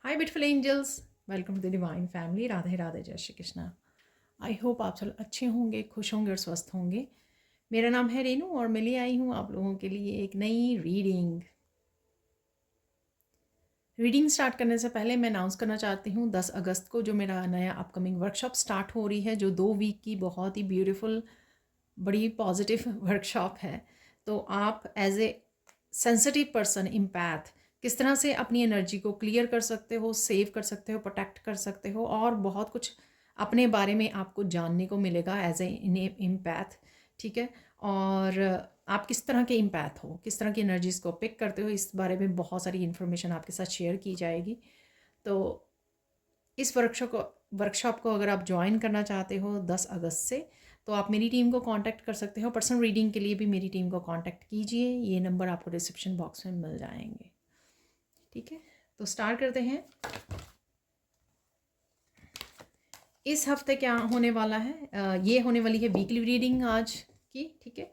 Hi beautiful angels, welcome to the divine family. Radhe Radhe, जय Shri Krishna. I hope आप सब अच्छे होंगे, खुश होंगे और स्वस्थ होंगे। मेरा नाम है रेनू और मैं ले आई हूँ आप लोगों के लिए एक नई रीडिंग स्टार्ट करने से पहले मैं अनाउंस करना चाहती हूँ 10 अगस्त को जो मेरा नया अपकमिंग वर्कशॉप स्टार्ट हो रही है, जो 2 वीक की बहुत ही ब्यूटीफुल बड़ी पॉजिटिव वर्कशॉप है। तो आप as a sensitive person, empath, किस तरह से अपनी एनर्जी को क्लियर कर सकते हो, सेव कर सकते हो, प्रोटेक्ट कर सकते हो और बहुत कुछ अपने बारे में आपको जानने को मिलेगा एज ए इम्पैथ। ठीक है। और आप किस तरह के इम्पैथ हो, किस तरह की एनर्जीज़ को पिक करते हो, इस बारे में बहुत सारी इन्फॉर्मेशन आपके साथ शेयर की जाएगी। तो इस वर्कशॉप को अगर आप ज्वाइन करना चाहते हो 10 अगस्त से, तो आप मेरी टीम को कांटेक्ट कर सकते हो। पर्सनल रीडिंग के लिए भी मेरी टीम को कांटेक्ट कीजिए, ये नंबर आपको डिस्क्रिप्शन बॉक्स में मिल जाएंगे। ठीक है, तो स्टार्ट करते हैं। इस हफ्ते क्या होने वाला है, ये होने वाली है वीकली रीडिंग आज की। ठीक है,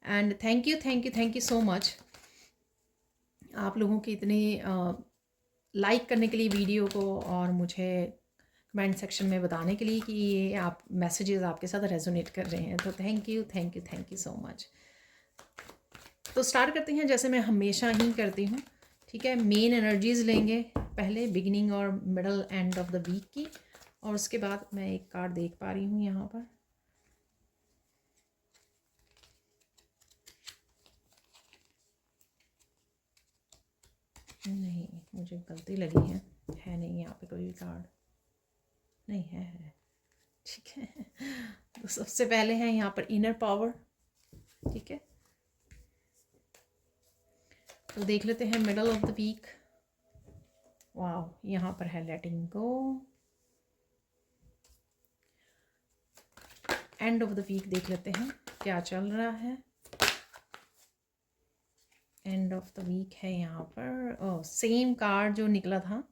and thank you so much आप लोगों की इतने लाइक करने के लिए वीडियो को, और मुझे कमेंट सेक्शन में बताने के लिए कि ये आप मैसेजेस आपके साथ रेजोनेट कर रहे हैं। तो थैंक यू सो मच। तो स्टार्ट करते हैं जैसे मैं हमेशा ही करती हूँ। ठीक है, मेन एनर्जीज़ लेंगे पहले, बिगिनिंग और middle end of the week की, और उसके बाद मैं एक कार्ड देख पा रही हूँ यहाँ पर। नहीं, मुझे गलती लगी है नहीं यहाँ पे कोई भी कार्ड नहीं है। ठीक है, तो सबसे पहले है यहाँ पर इनर पावर। ठीक है, तो देख लेते हैं मिडल ऑफ द वीक। वाह, यहाँ पर है लेटिंग गो। एंड ऑफ द वीक देख लेते हैं क्या चल रहा है। एंड ऑफ द वीक है यहाँ पर सेम कार्ड जो निकला था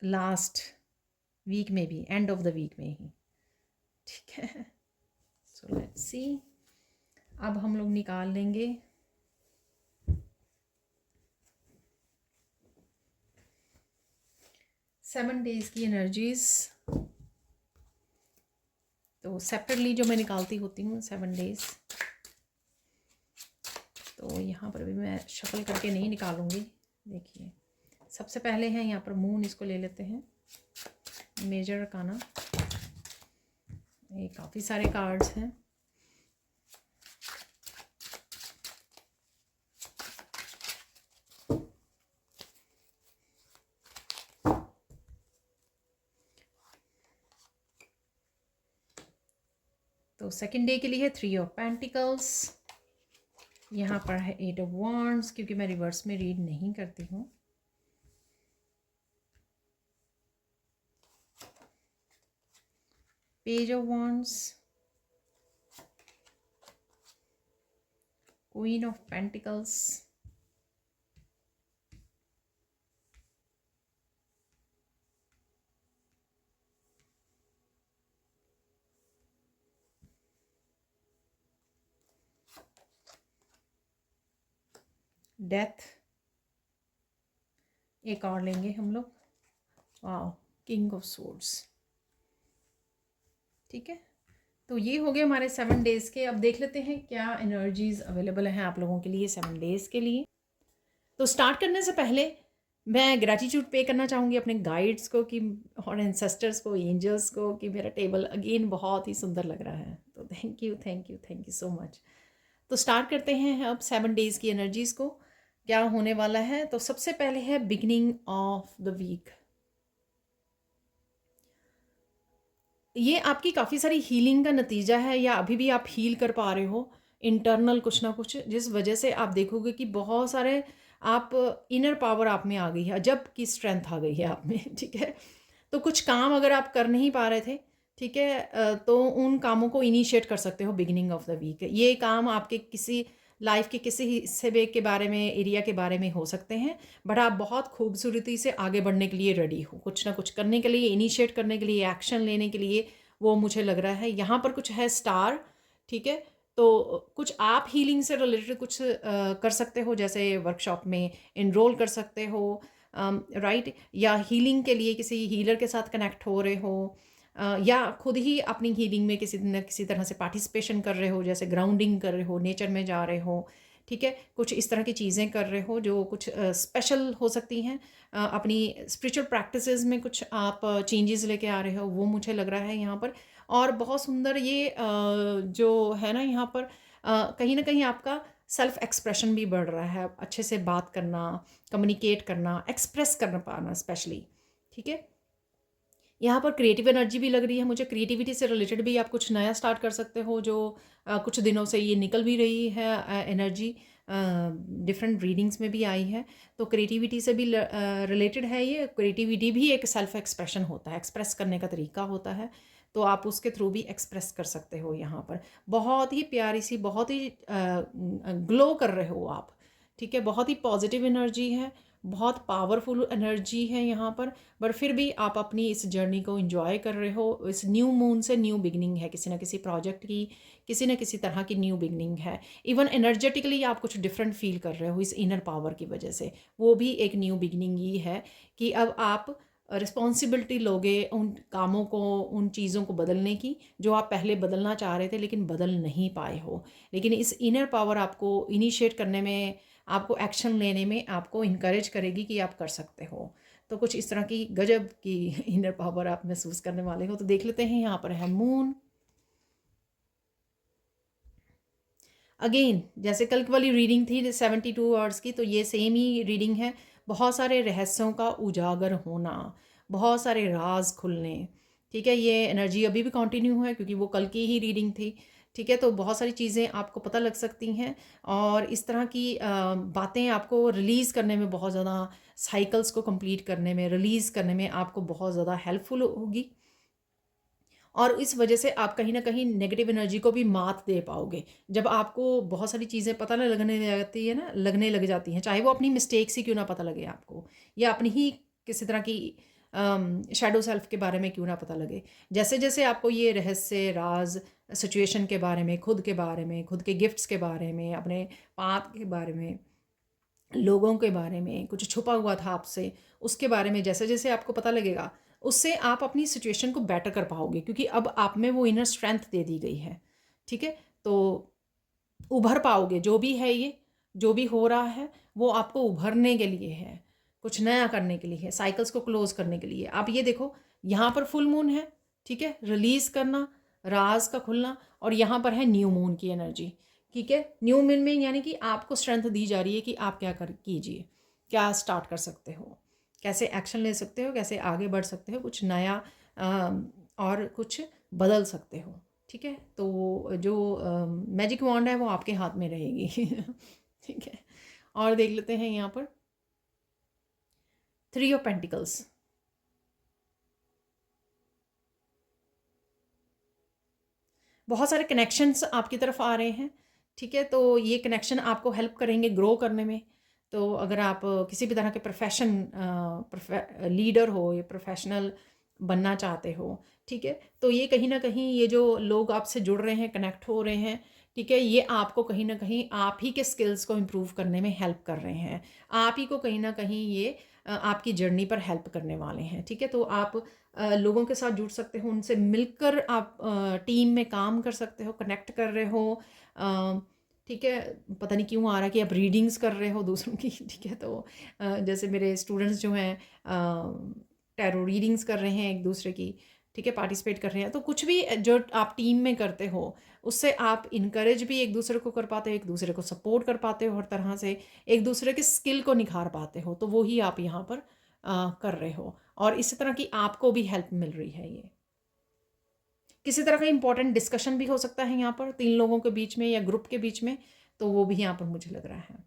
लास्ट वीक में भी, एंड ऑफ द वीक में ही। ठीक है, सो लेट्स सी। अब हम लोग निकाल लेंगे सेवन डेज की एनर्जीज। तो सेपरेटली जो मैं निकालती होती हूँ 7 डेज, तो यहाँ पर भी मैं शफल करके नहीं निकालूंगी। देखिए, सबसे पहले है यहाँ पर मून, इसको ले लेते हैं मेजर अरकाना। ये काफ़ी सारे कार्ड्स हैं। तो सेकंड डे के लिए है 3 ऑफ पेंटिकल्स। यहाँ पर है 8 ऑफ वांड्स, क्योंकि मैं रिवर्स में रीड नहीं करती हूँ। Page of wands, queen of pentacles, death, एक और लेंगे हम लोग, वाह, किंग ऑफ सोर्ड्स। ठीक है, तो ये हो गए हमारे 7 डेज़ के। अब देख लेते हैं क्या एनर्जीज अवेलेबल हैं आप लोगों के लिए 7 डेज़ के लिए। तो स्टार्ट करने से पहले मैं ग्रैटिट्यूड पे करना चाहूँगी अपने गाइड्स को कि, और एंसेस्टर्स को, एंजल्स को, कि मेरा टेबल अगेन बहुत ही सुंदर लग रहा है। तो थैंक यू सो मच। तो स्टार्ट करते हैं अब 7 डेज़ की एनर्जीज़ को, क्या होने वाला है। तो सबसे पहले है बिगिनिंग ऑफ द वीक। ये आपकी काफ़ी सारी हीलिंग का नतीजा है, या अभी भी आप हील कर पा रहे हो इंटरनल कुछ ना कुछ, जिस वजह से आप देखोगे कि बहुत सारे आप इनर पावर आप में आ गई है, जब की स्ट्रेंथ आ गई है आप में। ठीक है, तो कुछ काम अगर आप कर नहीं पा रहे थे, ठीक है, तो उन कामों को इनिशिएट कर सकते हो बिगिनिंग ऑफ द वीक। ये काम आपके किसी लाइफ के किसी हिस्से के बारे में, एरिया के बारे में हो सकते हैं, बट आप बहुत खूबसूरती से आगे बढ़ने के लिए रेडी हो, कुछ ना कुछ करने के लिए, इनिशिएट करने के लिए, एक्शन लेने के लिए। वो मुझे लग रहा है यहाँ पर कुछ है स्टार। ठीक है, तो कुछ आप हीलिंग से रिलेटेड कुछ कर सकते हो, जैसे वर्कशॉप में इनरोल कर सकते हो, राइट, या हीलिंग के लिए किसी हीलर के साथ कनेक्ट हो रहे हो, या खुद ही अपनी हीलिंग में किसी न किसी तरह से पार्टिसिपेशन कर रहे हो, जैसे ग्राउंडिंग कर रहे हो, नेचर में जा रहे हो, ठीक है, कुछ इस तरह की चीज़ें कर रहे हो जो कुछ स्पेशल हो सकती हैं। अपनी स्पिरिचुअल प्रैक्टिसेस में कुछ आप चेंजेस लेके आ रहे हो, वो मुझे लग रहा है यहाँ पर। और बहुत सुंदर ये जो है ना यहाँ पर, कहीं ना कहीं आपका सेल्फ एक्सप्रेशन भी बढ़ रहा है, अच्छे से बात करना, कम्युनिकेट करना, एक्सप्रेस कर पाना स्पेशली, ठीक है। यहाँ पर क्रिएटिव एनर्जी भी लग रही है मुझे, क्रिएटिविटी से रिलेटेड भी आप कुछ नया स्टार्ट कर सकते हो, जो कुछ दिनों से ये निकल भी रही है एनर्जी, डिफरेंट रीडिंग्स में भी आई है। तो क्रिएटिविटी से भी रिलेटेड है ये। क्रिएटिविटी भी एक सेल्फ एक्सप्रेशन होता है, एक्सप्रेस करने का तरीका होता है, तो आप उसके थ्रू भी एक्सप्रेस कर सकते हो। यहाँ पर बहुत ही प्यारी सी, बहुत ही ग्लो कर रहे हो आप, ठीक है, बहुत ही पॉजिटिव एनर्जी है, बहुत पावरफुल एनर्जी है यहाँ पर। बट फिर भी आप अपनी इस जर्नी को एंजॉय कर रहे हो। इस न्यू मून से न्यू बिगनिंग है, किसी ना किसी प्रोजेक्ट की, किसी न किसी तरह की न्यू बिगनिंग है। इवन एनर्जेटिकली आप कुछ डिफरेंट फील कर रहे हो इस इनर पावर की वजह से, वो भी एक न्यू बिगनिंग ही है कि अब आप रिस्पॉन्सिबिलिटी लोगे उन कामों को, उन चीज़ों को बदलने की जो आप पहले बदलना चाह रहे थे लेकिन बदल नहीं पाए हो। लेकिन इस इनर पावर आपको इनिशिएट करने में, आपको एक्शन लेने में आपको इनकरेज करेगी कि आप कर सकते हो। तो कुछ इस तरह की गजब की इनर पावर आप महसूस करने वाले हो। तो देख लेते हैं, यहाँ पर है मून। अगेन जैसे कल वाली रीडिंग थी 72 आवर्स की, तो ये सेम ही रीडिंग है। बहुत सारे रहस्यों का उजागर होना, बहुत सारे राज खुलने, ठीक है। ये एनर्जी अभी भी कंटिन्यू है क्योंकि वो कल की ही रीडिंग थी, ठीक है। तो बहुत सारी चीज़ें आपको पता लग सकती हैं और इस तरह की बातें आपको रिलीज़ करने में बहुत ज़्यादा, साइकिल्स को कंप्लीट करने में, रिलीज़ करने में आपको बहुत ज़्यादा हेल्पफुल होगी। और इस वजह से आप कहीं न कहीं नेगेटिव एनर्जी को भी मात दे पाओगे। जब आपको बहुत सारी चीज़ें पता ना लगने लगती है ना, लगने लग जाती हैं, चाहे वो अपनी मिस्टेक्स ही क्यों ना पता लगे आपको, या अपनी ही किसी तरह की शैडो सेल्फ के बारे में क्यों ना पता लगे। जैसे-जैसे आपको ये रहस्य, राज़, सिचुएशन के बारे में, खुद के बारे में, खुद के गिफ्ट्स के बारे में, अपने पाथ के बारे में, लोगों के बारे में, कुछ छुपा हुआ था आपसे, उसके बारे में जैसे-जैसे आपको पता लगेगा, उससे आप अपनी सिचुएशन को बेटर कर पाओगे क्योंकि अब आप में वो इनर स्ट्रेंथ दे दी गई है, ठीक है? तो उभर पाओगे, जो भी है ये, जो भी हो रहा है, वो आपको उभरने के लिए है, कुछ नया करने के लिए है, साइकिल्स को क्लोज़ करने के लिए। आप ये देखो, यहाँ पर फुल मून है, ठीक है? रिलीज़ करना, राज़ का खुलना, और यहाँ पर है न्यू मून की एनर्जी, ठीक है। न्यू मून में यानी कि आपको स्ट्रेंथ दी जा रही है कि आप क्या कर कीजिए, क्या स्टार्ट कर सकते हो, कैसे एक्शन ले सकते हो, कैसे आगे बढ़ सकते हो, कुछ नया और कुछ बदल सकते हो, ठीक है। तो जो मैजिक वॉन्ड है वो आपके हाथ में रहेगी ठीक है। और देख लेते हैं यहाँ पर 3 ऑफ पेंटिकल्स। बहुत सारे कनेक्शंस आपकी तरफ आ रहे हैं, ठीक है। तो ये कनेक्शन आपको हेल्प करेंगे ग्रो करने में। तो अगर आप किसी भी तरह के लीडर हो या प्रोफेशनल बनना चाहते हो, ठीक है, तो ये कहीं ना कहीं ये जो लोग आपसे जुड़ रहे हैं, कनेक्ट हो रहे हैं, ठीक है, ये आपको कहीं ना कहीं आप ही के स्किल्स को इम्प्रूव करने में हेल्प कर रहे हैं। आप ही को कहीं ना कहीं ये आपकी जर्नी पर हेल्प करने वाले हैं, ठीक है। तो आप लोगों के साथ जुड़ सकते हो, उनसे मिलकर आप टीम में काम कर सकते हो, कनेक्ट कर रहे हो, ठीक है। पता नहीं क्यों आ रहा है कि आप रीडिंग्स कर रहे हो दूसरों की, ठीक है। तो जैसे मेरे स्टूडेंट्स जो हैं टैरो रीडिंग्स कर रहे हैं एक दूसरे की, ठीक है, पार्टिसिपेट कर रहे हैं। तो कुछ भी जो आप टीम में करते हो, उससे आप इनकरेज भी एक दूसरे को कर पाते हो, एक दूसरे को सपोर्ट कर पाते हो, हर तरह से एक दूसरे के स्किल को निखार पाते हो। तो वो ही आप यहाँ पर कर रहे हो, और इसी तरह की आपको भी हेल्प मिल रही है। ये किसी तरह का इंपॉर्टेंट डिस्कशन भी हो सकता है यहाँ पर 3 लोगों के बीच में या ग्रुप के बीच में, तो वो भी यहाँ पर मुझे लग रहा है।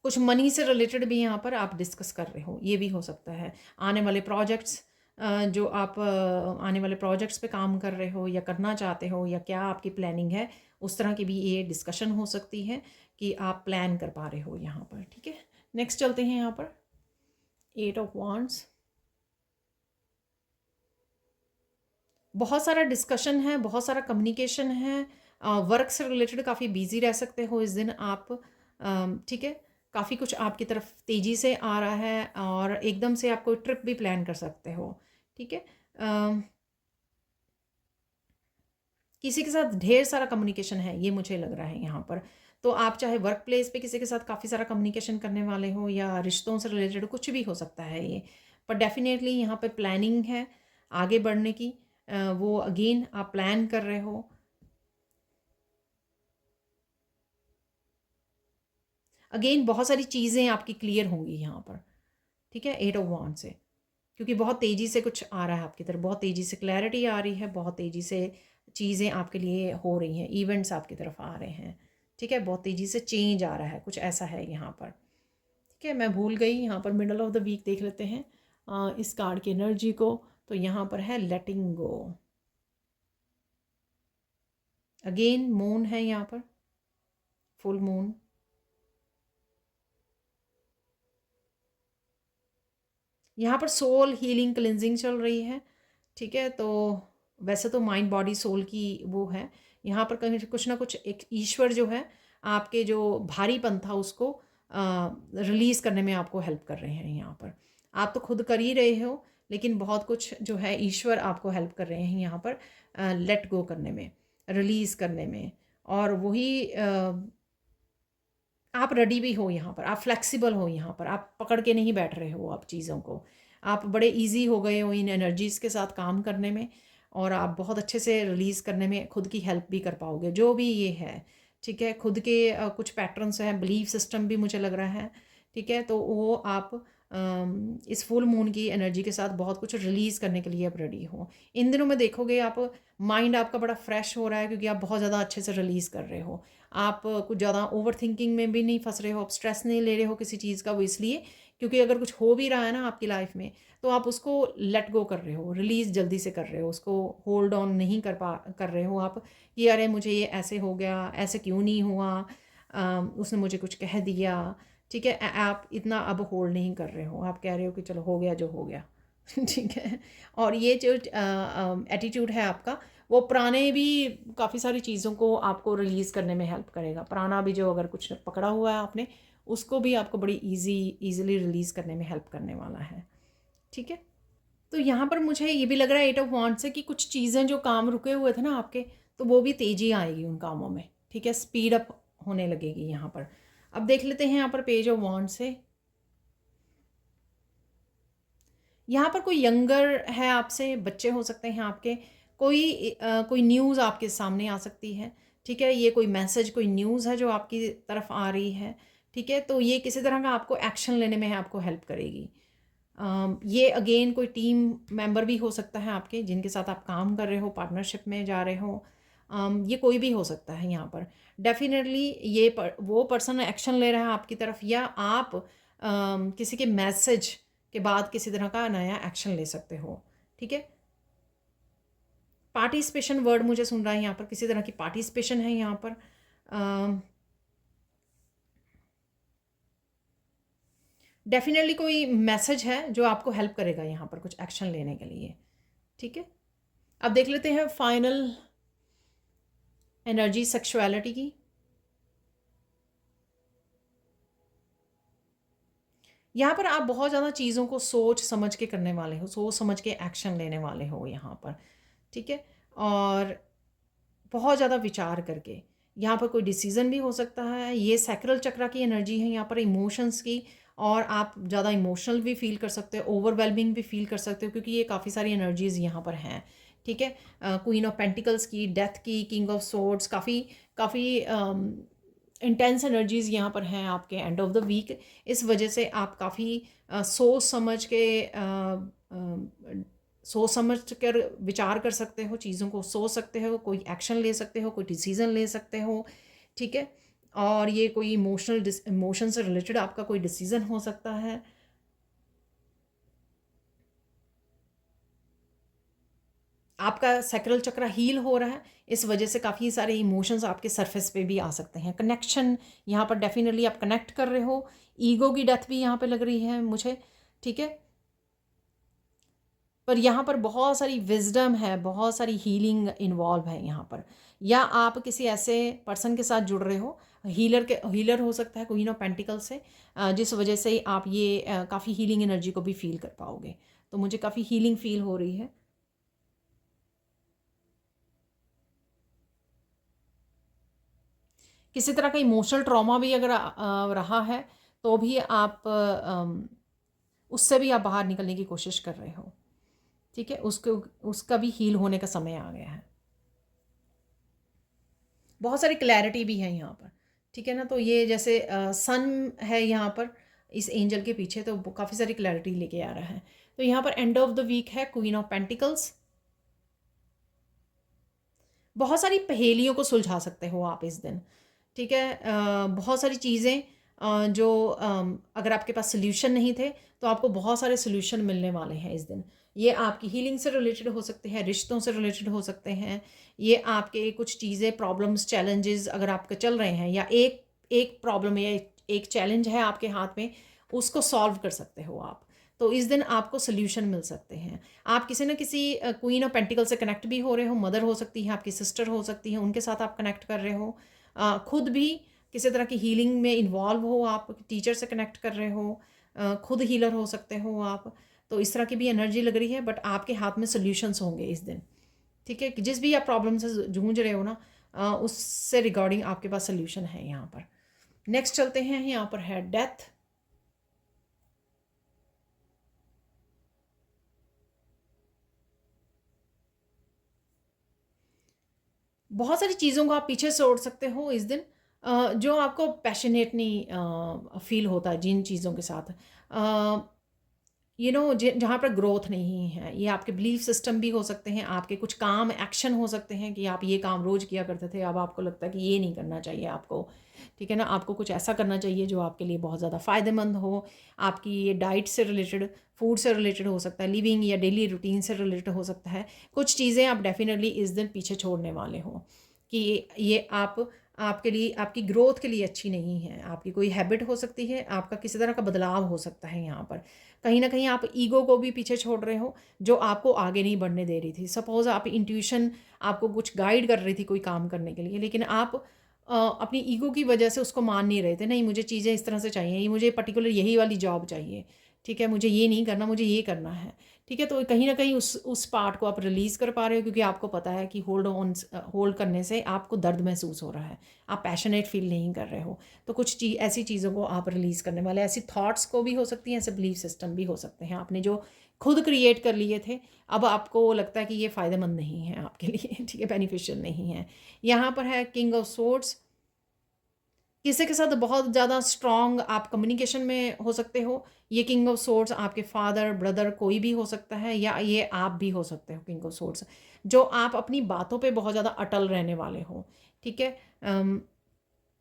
कुछ मनी से रिलेटेड भी यहाँ पर आप डिस्कस कर रहे हो, ये भी हो सकता है। आने वाले प्रोजेक्ट्स, जो आप आने वाले प्रोजेक्ट्स पे काम कर रहे हो या करना चाहते हो, या क्या आपकी प्लानिंग है, उस तरह की भी ये डिस्कशन हो सकती है कि आप प्लान कर पा रहे हो यहाँ पर, ठीक है। नेक्स्ट चलते हैं यहाँ पर 8 ऑफ वांड्स। बहुत सारा डिस्कशन है, बहुत सारा कम्युनिकेशन है, वर्क से रिलेटेड काफ़ी बिजी रह सकते हो इस दिन आप, ठीक है। काफ़ी कुछ आपकी तरफ तेज़ी से आ रहा है और एकदम से आप कोई ट्रिप भी प्लान कर सकते हो, ठीक है। किसी के साथ ढेर सारा कम्युनिकेशन है, ये मुझे लग रहा है यहाँ पर। तो आप चाहे वर्क प्लेस पे किसी के साथ काफ़ी सारा कम्युनिकेशन करने वाले हो या रिश्तों से रिलेटेड कुछ भी हो सकता है ये। पर डेफ़िनेटली यहाँ पे प्लानिंग है आगे बढ़ने की। वो अगेन आप प्लान कर रहे हो। अगेन बहुत सारी चीज़ें आपकी क्लियर होंगी यहाँ पर, ठीक है, 8 ऑफ वांड से। क्योंकि बहुत तेज़ी से कुछ आ रहा है आपकी तरफ, बहुत तेज़ी से क्लैरिटी आ रही है, बहुत तेज़ी से चीज़ें आपके लिए हो रही हैं, इवेंट्स आपकी तरफ आ रहे हैं, ठीक है, बहुत तेज़ी से चेंज आ रहा है, कुछ ऐसा है यहाँ पर, ठीक है। मैं भूल गई, यहाँ पर मिडल ऑफ द वीक देख लेते हैं इस कार्ड की एनर्जी को। तो यहाँ पर है लेटिंग गो। अगेन मून है यहाँ पर, फुल मून। यहाँ पर सोल हीलिंग क्लिनजिंग चल रही है, ठीक है। तो वैसे तो माइंड बॉडी सोल की वो है, यहाँ पर कहीं कुछ ना कुछ एक ईश्वर जो है आपके जो भारीपन था उसको रिलीज़ करने में आपको हेल्प कर रहे हैं यहाँ पर। आप तो खुद कर ही रहे हो, लेकिन बहुत कुछ जो है ईश्वर आपको हेल्प कर रहे हैं यहाँ पर लेट गो करने में, रिलीज़ करने में। और वही आप रेडी भी हो यहाँ पर, आप फ्लेक्सिबल हो यहाँ पर, आप पकड़ के नहीं बैठ रहे हो आप चीज़ों को, आप बड़े इजी हो गए हो इन एनर्जीज़ के साथ काम करने में और आप बहुत अच्छे से रिलीज़ करने में खुद की हेल्प भी कर पाओगे, जो भी ये है, ठीक है। खुद के कुछ पैटर्न्स हैं, बिलीफ सिस्टम भी मुझे लग रहा है, ठीक है। तो वो आप इस फुल मून की एनर्जी के साथ बहुत कुछ रिलीज़ करने के लिए आप रेडी हो। इन दिनों में देखोगे आप माइंड आपका बड़ा फ्रेश हो रहा है क्योंकि आप बहुत ज़्यादा अच्छे से रिलीज़ कर रहे हो। आप कुछ ज़्यादा ओवर थिंकिंग में भी नहीं फंस रहे हो, आप स्ट्रेस नहीं ले रहे हो किसी चीज़ का। वो इसलिए क्योंकि अगर कुछ हो भी रहा है ना आपकी लाइफ में, तो आप उसको लेट गो कर रहे हो, रिलीज़ जल्दी से कर रहे हो, उसको होल्ड ऑन नहीं कर रहे हो आप कि अरे मुझे ये ऐसे हो गया, ऐसे क्यों नहीं हुआ, उसने मुझे कुछ कह दिया, ठीक है। आप इतना अब होल्ड नहीं कर रहे हो, आप कह रहे हो कि चलो हो गया जो हो गया ठीक है। और ये जो एटीट्यूड है आपका, वो पुराने भी काफ़ी सारी चीज़ों को आपको रिलीज़ करने में हेल्प करेगा। पुराना भी जो अगर कुछ पकड़ा हुआ है आपने, उसको भी आपको बड़ी ईज़िली रिलीज़ करने में हेल्प करने वाला है, ठीक है। तो यहाँ पर मुझे ये भी लग रहा है 8 ऑफ वांड्स से कि कुछ चीज़ें जो काम रुके हुए थे ना आपके, तो वो भी तेज़ी आएगी उन कामों में, ठीक है, स्पीड अप होने लगेगी यहाँ पर। अब देख लेते हैं यहाँ पर पेज ऑफ वांड्स से। यहाँ पर कोई यंगर है आपसे, बच्चे हो सकते हैं आपके, कोई न्यूज़ आपके सामने आ सकती है, ठीक है। ये कोई मैसेज, कोई न्यूज़ है जो आपकी तरफ आ रही है, ठीक है। तो ये किसी तरह का आपको एक्शन लेने में है, आपको हेल्प करेगी। ये अगेन कोई टीम मेंबर भी हो सकता है आपके, जिनके साथ आप काम कर रहे हो, पार्टनरशिप में जा रहे हो। ये कोई भी हो सकता है यहाँ पर। डेफिनेटली वो पर्सन एक्शन ले रहा है आपकी तरफ, या आप किसी के मैसेज के बाद किसी तरह का नया एक्शन ले सकते हो, ठीक है। पार्टिसिपेशन वर्ड मुझे सुन रहा है यहाँ पर, किसी तरह की पार्टिसिपेशन है यहाँ पर। डेफिनेटली कोई मैसेज है जो आपको हेल्प करेगा यहाँ पर कुछ एक्शन लेने के लिए, ठीक है। अब देख लेते हैं फाइनल एनर्जी सेक्सुअलिटी की। यहाँ पर आप बहुत ज़्यादा चीज़ों को सोच समझ के करने वाले हो, सोच समझ के एक्शन लेने वाले हो यहाँ पर, ठीक है। और बहुत ज़्यादा विचार करके यहाँ पर कोई डिसीज़न भी हो सकता है। ये सैक्रल चक्रा की एनर्जी है यहाँ पर, इमोशंस की, और आप ज़्यादा इमोशनल भी फील कर सकते हो, ओवरवेलमिंग भी फील कर सकते हो, क्योंकि ये काफ़ी सारी एनर्जीज़ यहाँ पर हैं, ठीक है। क्वीन ऑफ पेंटिकल्स की, डेथ की, किंग ऑफ सोर्ड्स, काफ़ी काफ़ी इंटेंस एनर्जीज़ यहाँ पर हैं आपके एंड ऑफ द वीक। इस वजह से आप काफ़ी सोच समझ के सोच समझ कर विचार कर सकते हो, चीज़ों को सोच सकते हो, कोई एक्शन ले सकते हो, कोई डिसीज़न ले सकते हो, ठीक है। और ये कोई इमोशन से रिलेटेड आपका कोई डिसीज़न हो सकता है। आपका सैक्रल चक्र हील हो रहा है, इस वजह से काफ़ी सारे इमोशंस आपके सरफेस पे भी आ सकते हैं। कनेक्शन यहाँ पर डेफिनेटली आप कनेक्ट कर रहे हो। ईगो की डेथ भी यहाँ पे लग रही है मुझे, ठीक है। पर यहाँ पर बहुत सारी विजडम है, बहुत सारी हीलिंग इन्वॉल्व है यहाँ पर। या आप किसी ऐसे पर्सन के साथ जुड़ रहे हो हीलर हो सकता है क्वीन ऑफ पेंटिकल से, जिस वजह से आप ये काफ़ी हीलिंग एनर्जी को भी फील कर पाओगे। तो मुझे काफ़ी हीलिंग फील हो रही है। किसी तरह का इमोशनल ट्रॉमा भी अगर रहा है तो भी आप उससे भी आप बाहर निकलने की कोशिश कर रहे हो। ठीक है, उसको उसका भी हील होने का समय आ गया है। बहुत सारी क्लैरिटी भी है यहाँ पर। ठीक है ना, तो ये जैसे सन है यहाँ पर इस एंजल के पीछे, तो काफ़ी सारी क्लैरिटी लेके आ रहा है। तो यहाँ पर एंड ऑफ द वीक है क्वीन ऑफ पेंटिकल्स। बहुत सारी पहेलियों को सुलझा सकते हो आप इस दिन। ठीक है, बहुत सारी चीज़ें जो अगर आपके पास सोल्यूशन नहीं थे तो आपको बहुत सारे सोल्यूशन मिलने वाले हैं इस दिन। ये आपकी हीलिंग से रिलेटेड हो सकते हैं, रिश्तों से रिलेटेड हो सकते हैं, ये आपके कुछ चीज़ें प्रॉब्लम्स चैलेंजेस अगर आपके चल रहे हैं, या एक एक प्रॉब्लम या एक चैलेंज है आपके हाथ में, उसको सॉल्व कर सकते हो आप। तो इस दिन आपको सोल्यूशन मिल सकते हैं। आप किसी न किसी क्वीन ऑफ पेंटिकल से कनेक्ट भी हो रहे हो, मदर हो सकती है, आपकी सिस्टर हो सकती है, उनके साथ आप कनेक्ट कर रहे हो। खुद भी किसी तरह की हीलिंग में इन्वॉल्व हो, आप टीचर से कनेक्ट कर रहे हो, खुद हीलर हो सकते हो आप। तो इस तरह की भी एनर्जी लग रही है, बट आपके हाथ में सोल्यूशंस होंगे इस दिन। ठीक है, कि जिस भी आप प्रॉब्लम से जूझ रहे हो ना, उससे रिगार्डिंग आपके पास सोल्यूशन है यहाँ पर। नेक्स्ट चलते हैं, यहाँ पर है डेथ। बहुत सारी चीज़ों को आप पीछे छोड़ सकते हो इस दिन, जो आपको पैशनेट नहीं फील होता जिन चीज़ों के साथ, जहाँ पर ग्रोथ नहीं है। ये आपके बिलीफ सिस्टम भी हो सकते हैं, आपके कुछ काम एक्शन हो सकते हैं कि आप ये काम रोज़ किया करते थे, अब आपको लगता है कि ये नहीं करना चाहिए आपको। ठीक है ना, आपको कुछ ऐसा करना चाहिए जो आपके लिए बहुत ज़्यादा फ़ायदेमंद हो। आपकी ये डाइट से रिलेटेड, फूड से रिलेटेड हो सकता है, लिविंग या डेली रूटीन से रिलेटेड हो सकता है। कुछ चीज़ें आप डेफिनेटली इस दिन पीछे छोड़ने वाले हो कि ये आप आपके लिए, आपकी ग्रोथ के लिए अच्छी नहीं है। आपकी कोई हैबिट हो सकती है, आपका किसी तरह का बदलाव हो सकता है यहाँ पर। कहीं न कहीं आप ईगो को भी पीछे छोड़ रहे हो, जो आपको आगे नहीं बढ़ने दे रही थी। सपोज़ आप इंट्यूशन आपको कुछ गाइड कर रही थी कोई काम करने के लिए, लेकिन आप अपनी ईगो की वजह से उसको मान नहीं रहे थे। नहीं, मुझे चीज़ें इस तरह से चाहिए, ये मुझे पर्टिकुलर यही वाली जॉब चाहिए। ठीक है, मुझे ये नहीं करना, मुझे ये करना है। ठीक है, तो कहीं न कहीं उस पार्ट को आप रिलीज़ कर पा रहे हो, क्योंकि आपको पता है कि होल्ड करने से आपको दर्द महसूस हो रहा है। आप पैशनेट फ़ील नहीं कर रहे हो। तो कुछ ऐसी चीज़ों को आप रिलीज़ करने वाले, ऐसी थॉट्स को भी हो सकती हैं, ऐसे बिलीफ सिस्टम भी हो सकते हैं आपने जो खुद क्रिएट कर लिए थे, अब आपको लगता है कि ये फ़ायदेमंद नहीं है आपके लिए। ठीक है, बेनिफिशियल नहीं है। यहाँ पर है किंग ऑफ सोर्ड्स। किसी के साथ बहुत ज़्यादा स्ट्रॉन्ग आप कम्युनिकेशन में हो सकते हो। ये किंग ऑफ सोर्ड्स आपके फादर, ब्रदर कोई भी हो सकता है, या ये आप भी हो सकते हो किंग ऑफ सोर्ड्स, जो आप अपनी बातों पे बहुत ज़्यादा अटल रहने वाले हो। ठीक है,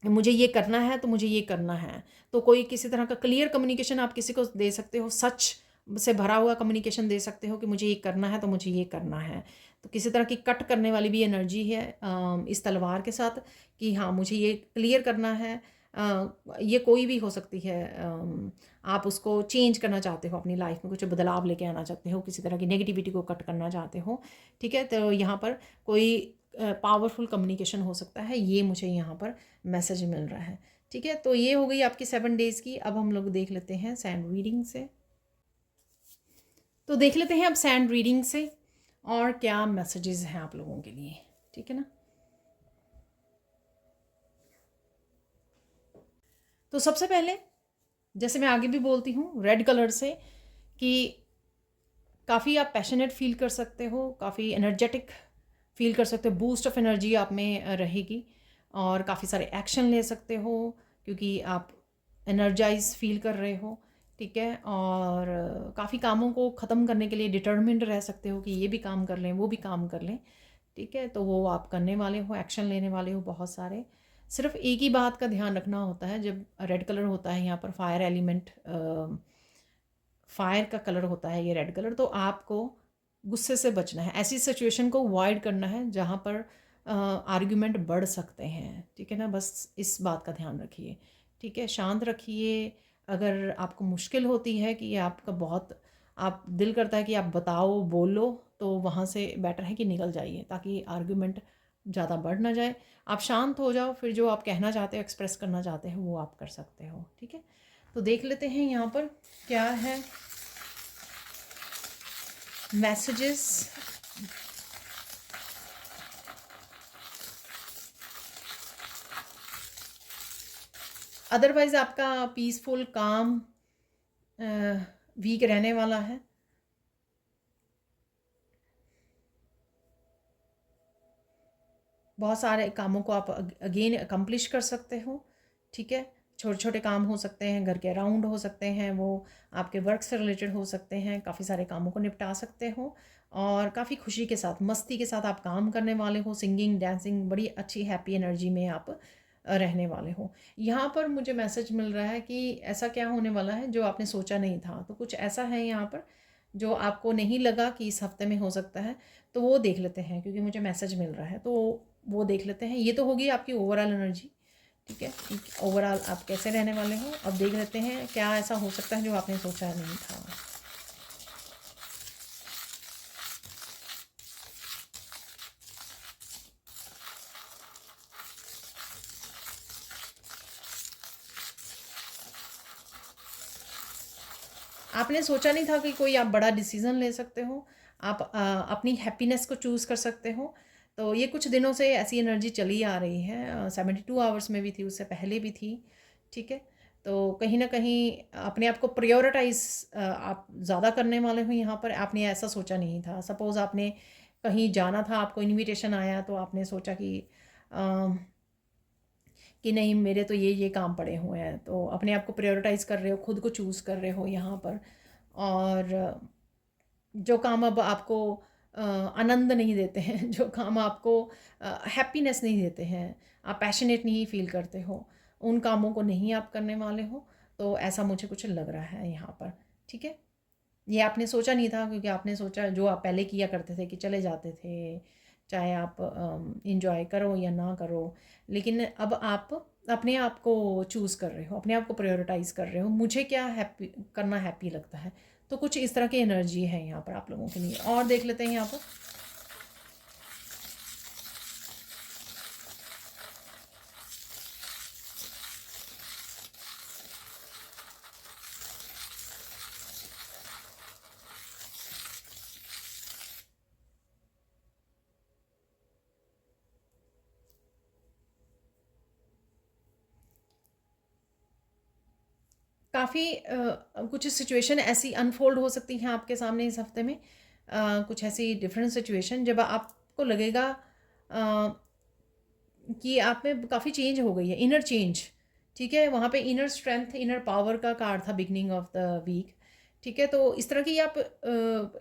मुझे ये करना है तो मुझे ये करना है। तो कोई किसी तरह का क्लियर कम्युनिकेशन आप किसी को दे सकते हो, सच से भरा हुआ कम्युनिकेशन दे सकते हो कि मुझे ये करना है तो मुझे ये करना है। तो किसी तरह की कट करने वाली भी एनर्जी है इस तलवार के साथ, कि हाँ मुझे ये क्लियर करना है। ये कोई भी हो सकती है, आप उसको चेंज करना चाहते हो, अपनी लाइफ में कुछ बदलाव लेके आना चाहते हो, किसी तरह की नेगेटिविटी को कट करना चाहते हो। ठीक है, तो यहाँ पर कोई पावरफुल कम्युनिकेशन हो सकता है, ये मुझे यहाँ पर मैसेज मिल रहा है। ठीक है, तो ये हो गई आपकी 7 डेज़ की। अब हम लोग देख लेते हैं सैंड रीडिंग से। तो देख लेते हैं अब सैंड रीडिंग से और क्या मैसेजेस हैं आप लोगों के लिए। ठीक है ना, तो सबसे पहले जैसे मैं आगे भी बोलती हूँ रेड कलर से, कि काफ़ी आप पैशनेट फील कर सकते हो, काफ़ी एनर्जेटिक फील कर सकते हो, बूस्ट ऑफ एनर्जी आप में रहेगी, और काफ़ी सारे एक्शन ले सकते हो क्योंकि आप एनर्जाइज फील कर रहे हो। ठीक है, और काफ़ी कामों को ख़त्म करने के लिए डिटर्मिन्ड रह सकते हो कि ये भी काम कर लें, वो भी काम कर लें। ठीक है, तो वो आप करने वाले हो, एक्शन लेने वाले हो बहुत सारे। सिर्फ एक ही बात का ध्यान रखना होता है, जब रेड कलर होता है यहाँ पर फायर एलिमेंट, फायर का कलर होता है ये रेड कलर, तो आपको गुस्से से बचना है, ऐसी सिचुएशन को अवॉइड करना है जहाँ पर आर्ग्यूमेंट बढ़ सकते हैं। ठीक है ना, बस इस बात का ध्यान रखिए। ठीक है, शांत रखिए। अगर आपको मुश्किल होती है कि आपका बहुत, आप दिल करता है कि आप बताओ बोलो, तो वहाँ से बेटर है कि निकल जाइए, ताकि आर्ग्यूमेंट ज़्यादा बढ़ ना जाए। आप शांत हो जाओ, फिर जो आप कहना चाहते हो, एक्सप्रेस करना चाहते हो, वो आप कर सकते हो। ठीक है, तो देख लेते हैं यहाँ पर क्या है मैसेजेस। अदरवाइज़ आपका पीसफुल काम वीक रहने वाला है। बहुत सारे कामों को आप अगेन अकम्प्लिश कर सकते हो। ठीक है, छोटे छोटे काम हो सकते हैं, घर के अराउंड हो सकते हैं, वो आपके वर्क से रिलेटेड हो सकते हैं, काफ़ी सारे कामों को निपटा सकते हो और काफ़ी खुशी के साथ, मस्ती के साथ आप काम करने वाले हो। सिंगिंग, डांसिंग, बड़ी अच्छी हैप्पी एनर्जी में आप रहने वाले हो। यहाँ पर मुझे मैसेज मिल रहा है कि ऐसा क्या होने वाला है जो आपने सोचा नहीं था। तो कुछ ऐसा है यहाँ पर जो आपको नहीं लगा कि इस हफ्ते में हो सकता है, तो वो देख लेते हैं क्योंकि मुझे मैसेज मिल रहा है। तो वो देख लेते हैं। ये तो होगी आपकी ओवरऑल एनर्जी। ठीक है, ओवरऑल आप कैसे रहने वाले हो। अब देख लेते हैं क्या ऐसा हो सकता है जो आपने सोचा नहीं था। आपने सोचा नहीं था कि कोई आप बड़ा डिसीजन ले सकते हो। आप अपनी हैप्पीनेस को चूज़ कर सकते हो। तो ये कुछ दिनों से ऐसी एनर्जी चली आ रही है। 72 आवर्स में भी थी, उससे पहले भी थी। ठीक है, तो कहीं ना कहीं अपने आप को प्रायोरिटाइज आप ज़्यादा करने वाले हो। यहाँ पर आपने ऐसा सोचा नहीं था। सपोज़ आपने कहीं जाना था, आपको इनविटेशन आया, तो आपने सोचा कि नहीं, मेरे तो ये काम पड़े हुए हैं। तो अपने आप को प्रायोरिटाइज़ कर रहे हो, खुद को चूज़ कर रहे हो यहाँ पर। और जो काम अब आपको आनंद नहीं देते हैं, जो काम आपको हैप्पीनेस नहीं देते हैं, आप पैशनेट नहीं फील करते हो, उन कामों को नहीं आप करने वाले हो। तो ऐसा मुझे कुछ लग रहा है यहाँ पर। ठीक है, ये आपने सोचा नहीं था क्योंकि आपने सोचा जो आप पहले किया करते थे कि चले जाते थे, चाहे आप इंजॉय करो या ना करो। लेकिन अब आप अपने आप को चूज़ कर रहे हो, अपने आप को प्रायोरिटाइज़ कर रहे हो। मुझे क्या हैप्पी करना हैप्पी लगता है। तो कुछ इस तरह की एनर्जी है यहाँ पर आप लोगों के लिए। और देख लेते हैं यहाँ पर काफ़ी कुछ सिचुएशन ऐसी अनफोल्ड हो सकती हैं आपके सामने इस हफ्ते में। कुछ ऐसी डिफरेंट सिचुएशन जब आपको लगेगा कि आप में काफ़ी चेंज हो गई है, इनर चेंज। ठीक है, वहाँ पे इनर स्ट्रेंथ, इनर पावर का कार्ड था बिगनिंग ऑफ द वीक। ठीक है, तो इस तरह की आप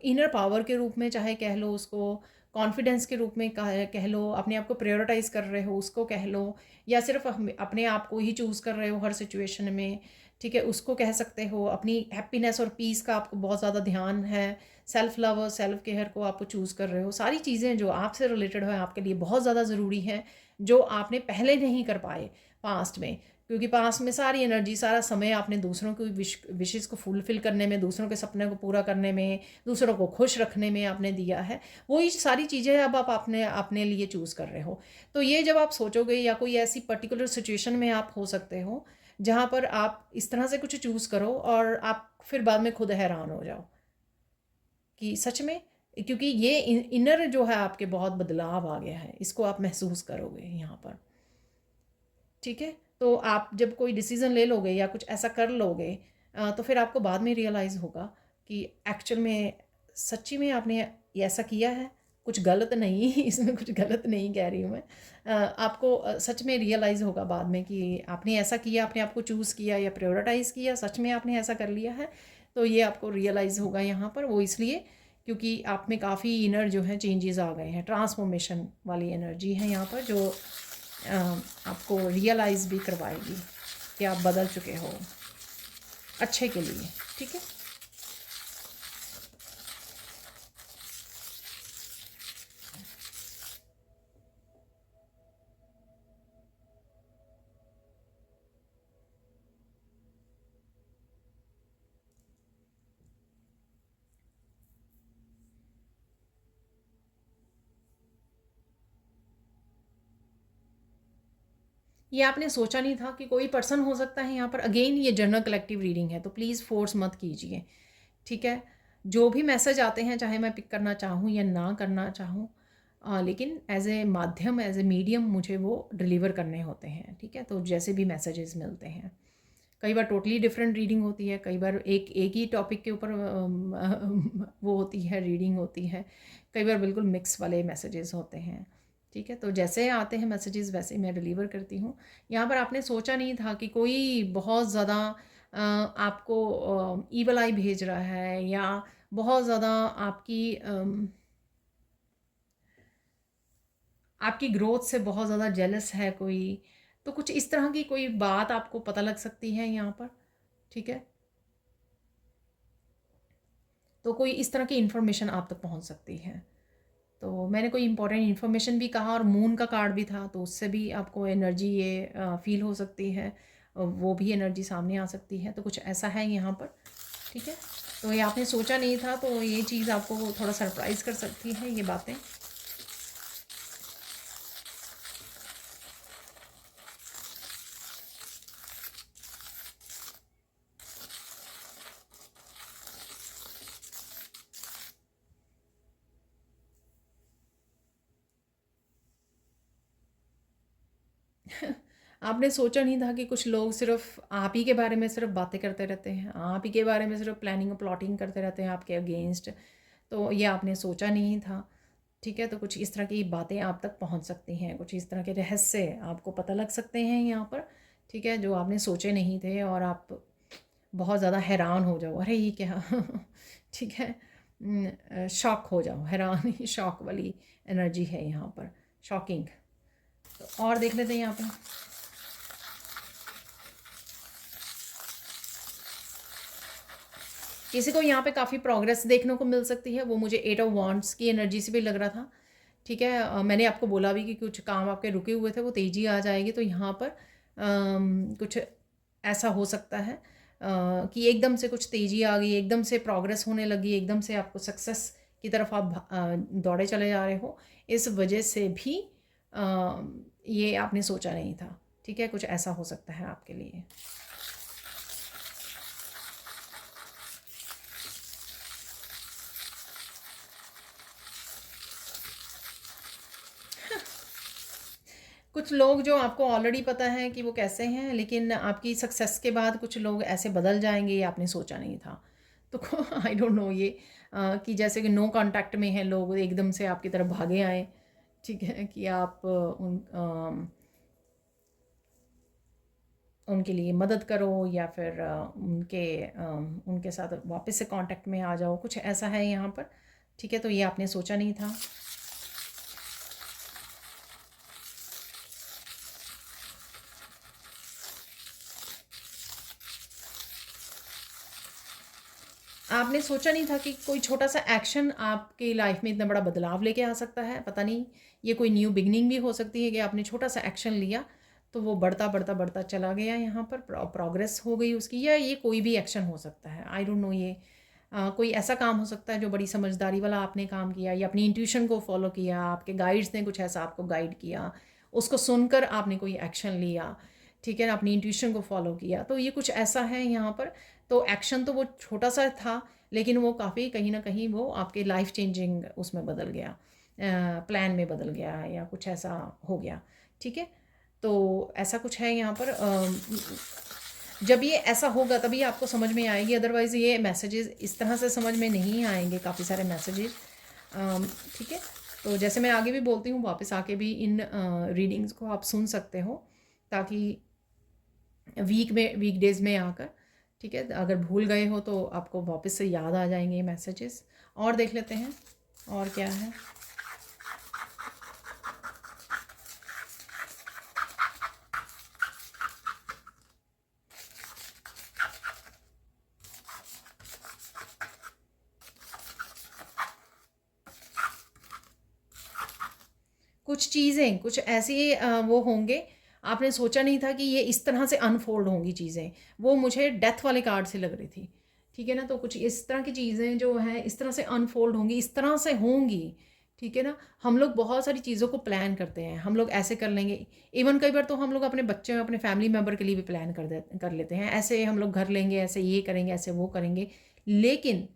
इनर पावर के रूप में चाहे कह लो उसको, कॉन्फिडेंस के रूप में कह लो, अपने आप को प्रायोरिटाइज कर रहे हो उसको कह लो, या सिर्फ अपने आप को ही चूज़ कर रहे हो हर सिचुएशन में। ठीक है, उसको कह सकते हो। अपनी हैप्पीनेस और पीस का आपको बहुत ज़्यादा ध्यान है। सेल्फ लव और सेल्फ केयर को आप चूज़ कर रहे हो। सारी चीज़ें जो आपसे रिलेटेड है आपके लिए बहुत ज़्यादा ज़रूरी है, जो आपने पहले नहीं कर पाए पास्ट में। क्योंकि पास्ट में सारी एनर्जी, सारा समय आपने दूसरों की विशेज़ को फुलफ़िल करने में, दूसरों के सपने को पूरा करने में, दूसरों को खुश रखने में आपने दिया है। वही सारी चीज़ें अब आप अपने अपने लिए चूज़ कर रहे हो। तो ये जब आप सोचोगे, या कोई ऐसी पर्टिकुलर सिचुएशन में आप हो सकते हो जहाँ पर आप इस तरह से कुछ चूज़ करो और आप फिर बाद में खुद हैरान हो जाओ कि सच में, क्योंकि ये इनर जो है आपके बहुत बदलाव आ गया है, इसको आप महसूस करोगे यहाँ पर। ठीक है, तो आप जब कोई डिसीज़न ले लोगे या कुछ ऐसा कर लोगे, तो फिर आपको बाद में रियलाइज़ होगा कि एक्चुअल में सच्ची में आपने ये ऐसा किया है। कुछ गलत नहीं इसमें कुछ गलत नहीं कह रही हूँ मैं। आपको सच में रियलाइज़ होगा बाद में कि आपने ऐसा किया, आपने आपको चूज़ किया या प्रायोरिटाइज़ किया, सच में आपने ऐसा कर लिया है। तो ये आपको रियलाइज़ होगा यहाँ पर। वो इसलिए क्योंकि आप में काफ़ी इनर जो है चेंजेस आ गए हैं, ट्रांसफॉर्मेशन वाली एनर्जी है यहाँ पर, जो आपको रियलाइज़ भी करवाएगी कि आप बदल चुके हो अच्छे के लिए। ठीक है, ये आपने सोचा नहीं था कि कोई पर्सन हो सकता है यहाँ पर। अगेन ये जनरल कलेक्टिव रीडिंग है, तो प्लीज़ फोर्स मत कीजिए, ठीक है। जो भी मैसेज आते हैं, चाहे मैं पिक करना चाहूँ या ना करना चाहूँ, लेकिन एज ए माध्यम, एज ए मीडियम मुझे वो डिलीवर करने होते हैं, ठीक है। तो जैसे भी मैसेजेस मिलते हैं, कई बार टोटली डिफरेंट रीडिंग होती है, कई बार एक ही टॉपिक के ऊपर वो होती है, रीडिंग होती है, कई बार बिल्कुल मिक्स वाले मैसेजेस होते हैं, ठीक है। तो जैसे आते हैं मैसेजेस वैसे मैं डिलीवर करती हूँ। यहाँ पर आपने सोचा नहीं था कि कोई बहुत ज़्यादा आपको ईवल आई भेज रहा है, या बहुत ज़्यादा आपकी ग्रोथ से बहुत ज़्यादा जेलस है कोई। तो कुछ इस तरह की कोई बात आपको पता लग सकती है यहाँ पर, ठीक है। तो कोई इस तरह की इन्फॉर्मेशन आप तक पहुँच सकती है। तो मैंने कोई इंपॉर्टेंट इन्फॉर्मेशन भी कहा, और मून का कार्ड भी था, तो उससे भी आपको एनर्जी ये फील हो सकती है, वो भी एनर्जी सामने आ सकती है। तो कुछ ऐसा है यहाँ पर, ठीक है। तो ये आपने सोचा नहीं था, तो ये चीज़ आपको थोड़ा सरप्राइज़ कर सकती है, ये बातें। आपने सोचा नहीं था कि कुछ लोग सिर्फ आप ही के बारे में सिर्फ बातें करते रहते हैं, आप ही के बारे में सिर्फ प्लानिंग और प्लॉटिंग करते रहते हैं आपके अगेंस्ट। तो ये आपने सोचा नहीं था, ठीक है। तो कुछ इस तरह की बातें आप तक पहुंच सकती हैं, कुछ इस तरह के रहस्य आपको पता लग सकते हैं यहाँ पर, ठीक है, जो आपने सोचे नहीं थे, और आप बहुत ज़्यादा हैरान हो जाओ, अरे ये क्या ठीक है, शॉक हो जाओ, हैरान ही शॉक वाली एनर्जी है यहाँ पर, शॉकिंग। तो और देख लेते हैं यहाँ पे। किसी को यहाँ पे काफ़ी प्रोग्रेस देखने को मिल सकती है, वो मुझे 8 ऑफ वॉन्ड्स की एनर्जी से भी लग रहा था, ठीक है। मैंने आपको बोला भी कि कुछ काम आपके रुके हुए थे, वो तेज़ी आ जाएगी। तो यहाँ पर कुछ ऐसा हो सकता है कि एकदम से कुछ तेज़ी आ गई, एकदम से प्रोग्रेस होने लगी, एकदम से आपको सक्सेस की तरफ आप दौड़े चले जा रहे हो। इस वजह से भी ये आपने सोचा नहीं था, ठीक है। कुछ ऐसा हो सकता है आपके लिए। कुछ लोग जो आपको ऑलरेडी पता है कि वो कैसे हैं, लेकिन आपकी सक्सेस के बाद कुछ लोग ऐसे बदल जाएंगे, ये आपने सोचा नहीं था। तो आई डोंट नो ये कि जैसे कि नो कांटेक्ट में हैं लोग, एकदम से आपकी तरफ भागे आए, ठीक है, कि आप उनके लिए मदद करो, या फिर उनके साथ वापस से कांटेक्ट में आ जाओ, कुछ ऐसा है यहाँ पर, ठीक है। तो ये आपने सोचा नहीं था। आपने सोचा नहीं था कि कोई छोटा सा एक्शन आपकी लाइफ में इतना बड़ा बदलाव लेके आ सकता है। पता नहीं, ये कोई न्यू बिगनिंग भी हो सकती है कि आपने छोटा सा एक्शन लिया, तो वो बढ़ता बढ़ता बढ़ता चला गया, यहाँ पर प्रोग्रेस हो गई उसकी, या ये कोई भी एक्शन हो सकता है, आई डोंट नो। ये कोई ऐसा काम हो सकता है जो बड़ी समझदारी वाला आपने काम किया, या अपनी इंट्यूशन को फॉलो किया, आपके गाइड्स ने कुछ ऐसा आपको गाइड किया, उसको सुनकर आपने कोई एक्शन लिया, ठीक है, अपनी इंट्यूशन को फॉलो किया। तो ये कुछ ऐसा है यहाँ पर। तो एक्शन तो वो छोटा सा था, लेकिन वो काफ़ी कहीं ना कहीं वो आपके लाइफ चेंजिंग उसमें बदल गया, प्लान में बदल गया, या कुछ ऐसा हो गया, ठीक है। तो ऐसा कुछ है यहाँ पर। जब ये ऐसा होगा तभी आपको समझ में आएगी, अदरवाइज़ ये मैसेजेस इस तरह से समझ में नहीं आएंगे, काफ़ी सारे मैसेजेस, ठीक है। तो जैसे मैं आगे भी बोलती हूँ, वापस आके भी इन रीडिंग्स को आप सुन सकते हो, ताकि वीकडेज़ में आकर, ठीक है, अगर भूल गए हो तो आपको वापस से याद आ जाएंगे मैसेजेस। और देख लेते हैं और क्या है। कुछ चीज़ें कुछ ऐसी वो होंगे, आपने सोचा नहीं था कि ये इस तरह से अनफोल्ड होंगी चीज़ें। वो मुझे डेथ वाले कार्ड से लग रही थी, ठीक है ना। तो कुछ इस तरह की चीज़ें जो हैं इस तरह से अनफोल्ड होंगी, इस तरह से होंगी, ठीक है ना। हम लोग बहुत सारी चीज़ों को प्लान करते हैं, हम लोग ऐसे कर लेंगे। इवन कई बार तो हम लोग अपने बच्चे अपने फैमिली मेम्बर के लिए भी प्लान कर लेते हैं, ऐसे हम लोग घर लेंगे, ऐसे ये करेंगे, ऐसे वो करेंगे। लेकिन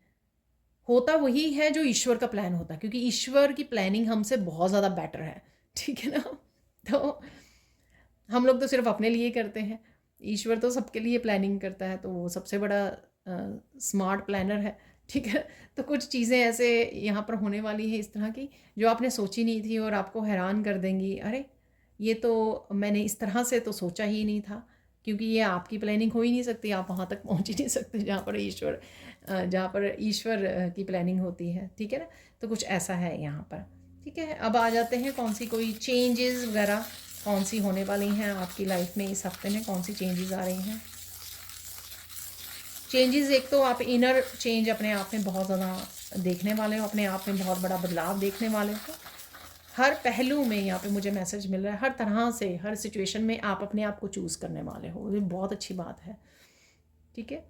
होता वही है जो ईश्वर का प्लान होता है, क्योंकि ईश्वर की प्लानिंग हमसे बहुत ज़्यादा बेटर है। ठीक है ना। तो हम लोग तो सिर्फ अपने लिए करते हैं, ईश्वर तो सबके लिए प्लानिंग करता है, तो वो सबसे बड़ा स्मार्ट प्लानर है। ठीक है। तो कुछ चीज़ें ऐसे यहाँ पर होने वाली हैं इस तरह की, जो आपने सोची नहीं थी और आपको हैरान कर देंगी। अरे ये तो मैंने इस तरह से तो सोचा ही नहीं था, क्योंकि ये आपकी प्लानिंग हो ही नहीं सकती, आप वहाँ तक पहुँच ही नहीं सकते जहाँ पर ईश्वर की प्लानिंग होती है। ठीक है ना। तो कुछ ऐसा है यहाँ पर। ठीक है। अब आ जाते हैं कौन सी कोई चेंजेस वगैरह कौन सी होने वाली हैं आपकी लाइफ में इस हफ्ते में, कौन सी चेंजेस आ रही हैं। चेंजेस, एक तो आप इनर चेंज अपने आप में बहुत ज़्यादा देखने वाले हो, अपने आप में बहुत बड़ा बदलाव देखने वाले हो। हर पहलू में यहाँ पे मुझे मैसेज मिल रहा है, हर तरह से हर सिचुएशन में आप अपने आप को चूज़ करने वाले हो, ये बहुत अच्छी बात है। ठीक है।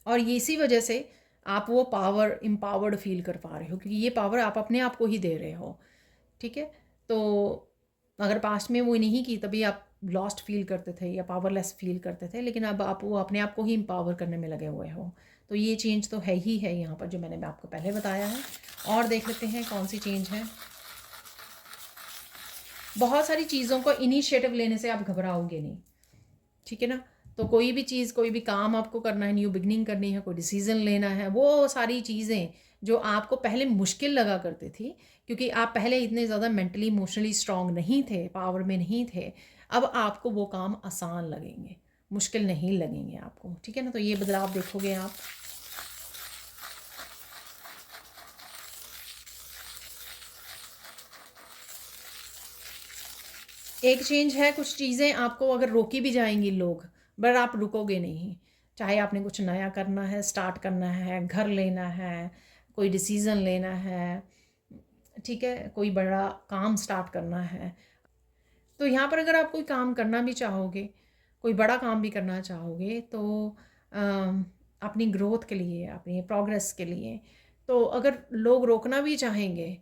और ये इसी वजह से आप वो पावर एम्पावर्ड फील कर पा रहे हो, क्योंकि ये पावर आप अपने आप को ही दे रहे हो। ठीक है। तो अगर पास्ट में वो नहीं की तभी आप लॉस्ट फील करते थे या पावरलेस फील करते थे, लेकिन अब आप वो अपने आप को ही एम्पावर करने में लगे हुए हो। तो ये चेंज तो है ही है यहाँ पर, जो मैंने आपको पहले बताया है। और देख लेते हैं कौन सी चेंज है। बहुत सारी चीज़ों को इनिशिएटिव लेने से आप घबराओगे नहीं। ठीक है ना। तो कोई भी चीज़, कोई भी काम आपको करना है, न्यू बिगनिंग करनी है, कोई डिसीज़न लेना है, वो सारी चीज़ें जो आपको पहले मुश्किल लगा करती थी, क्योंकि आप पहले इतने ज़्यादा मेंटली इमोशनली स्ट्रांग नहीं थे, पावर में नहीं थे, अब आपको वो काम आसान लगेंगे, मुश्किल नहीं लगेंगे आपको। ठीक है ना। तो ये बदलाव देखोगे आप। एक चेंज है, कुछ चीज़ें आपको अगर रोकी भी जाएंगी लोग, बट आप रुकोगे नहीं। चाहे आपने कुछ नया करना है, स्टार्ट करना है, घर लेना है, कोई डिसीज़न लेना है, ठीक है, कोई बड़ा काम स्टार्ट करना है, तो यहाँ पर अगर आप कोई काम करना भी चाहोगे, कोई बड़ा काम भी करना चाहोगे, तो अपनी ग्रोथ के लिए, अपनी प्रोग्रेस के लिए, तो अगर लोग रोकना भी चाहेंगे,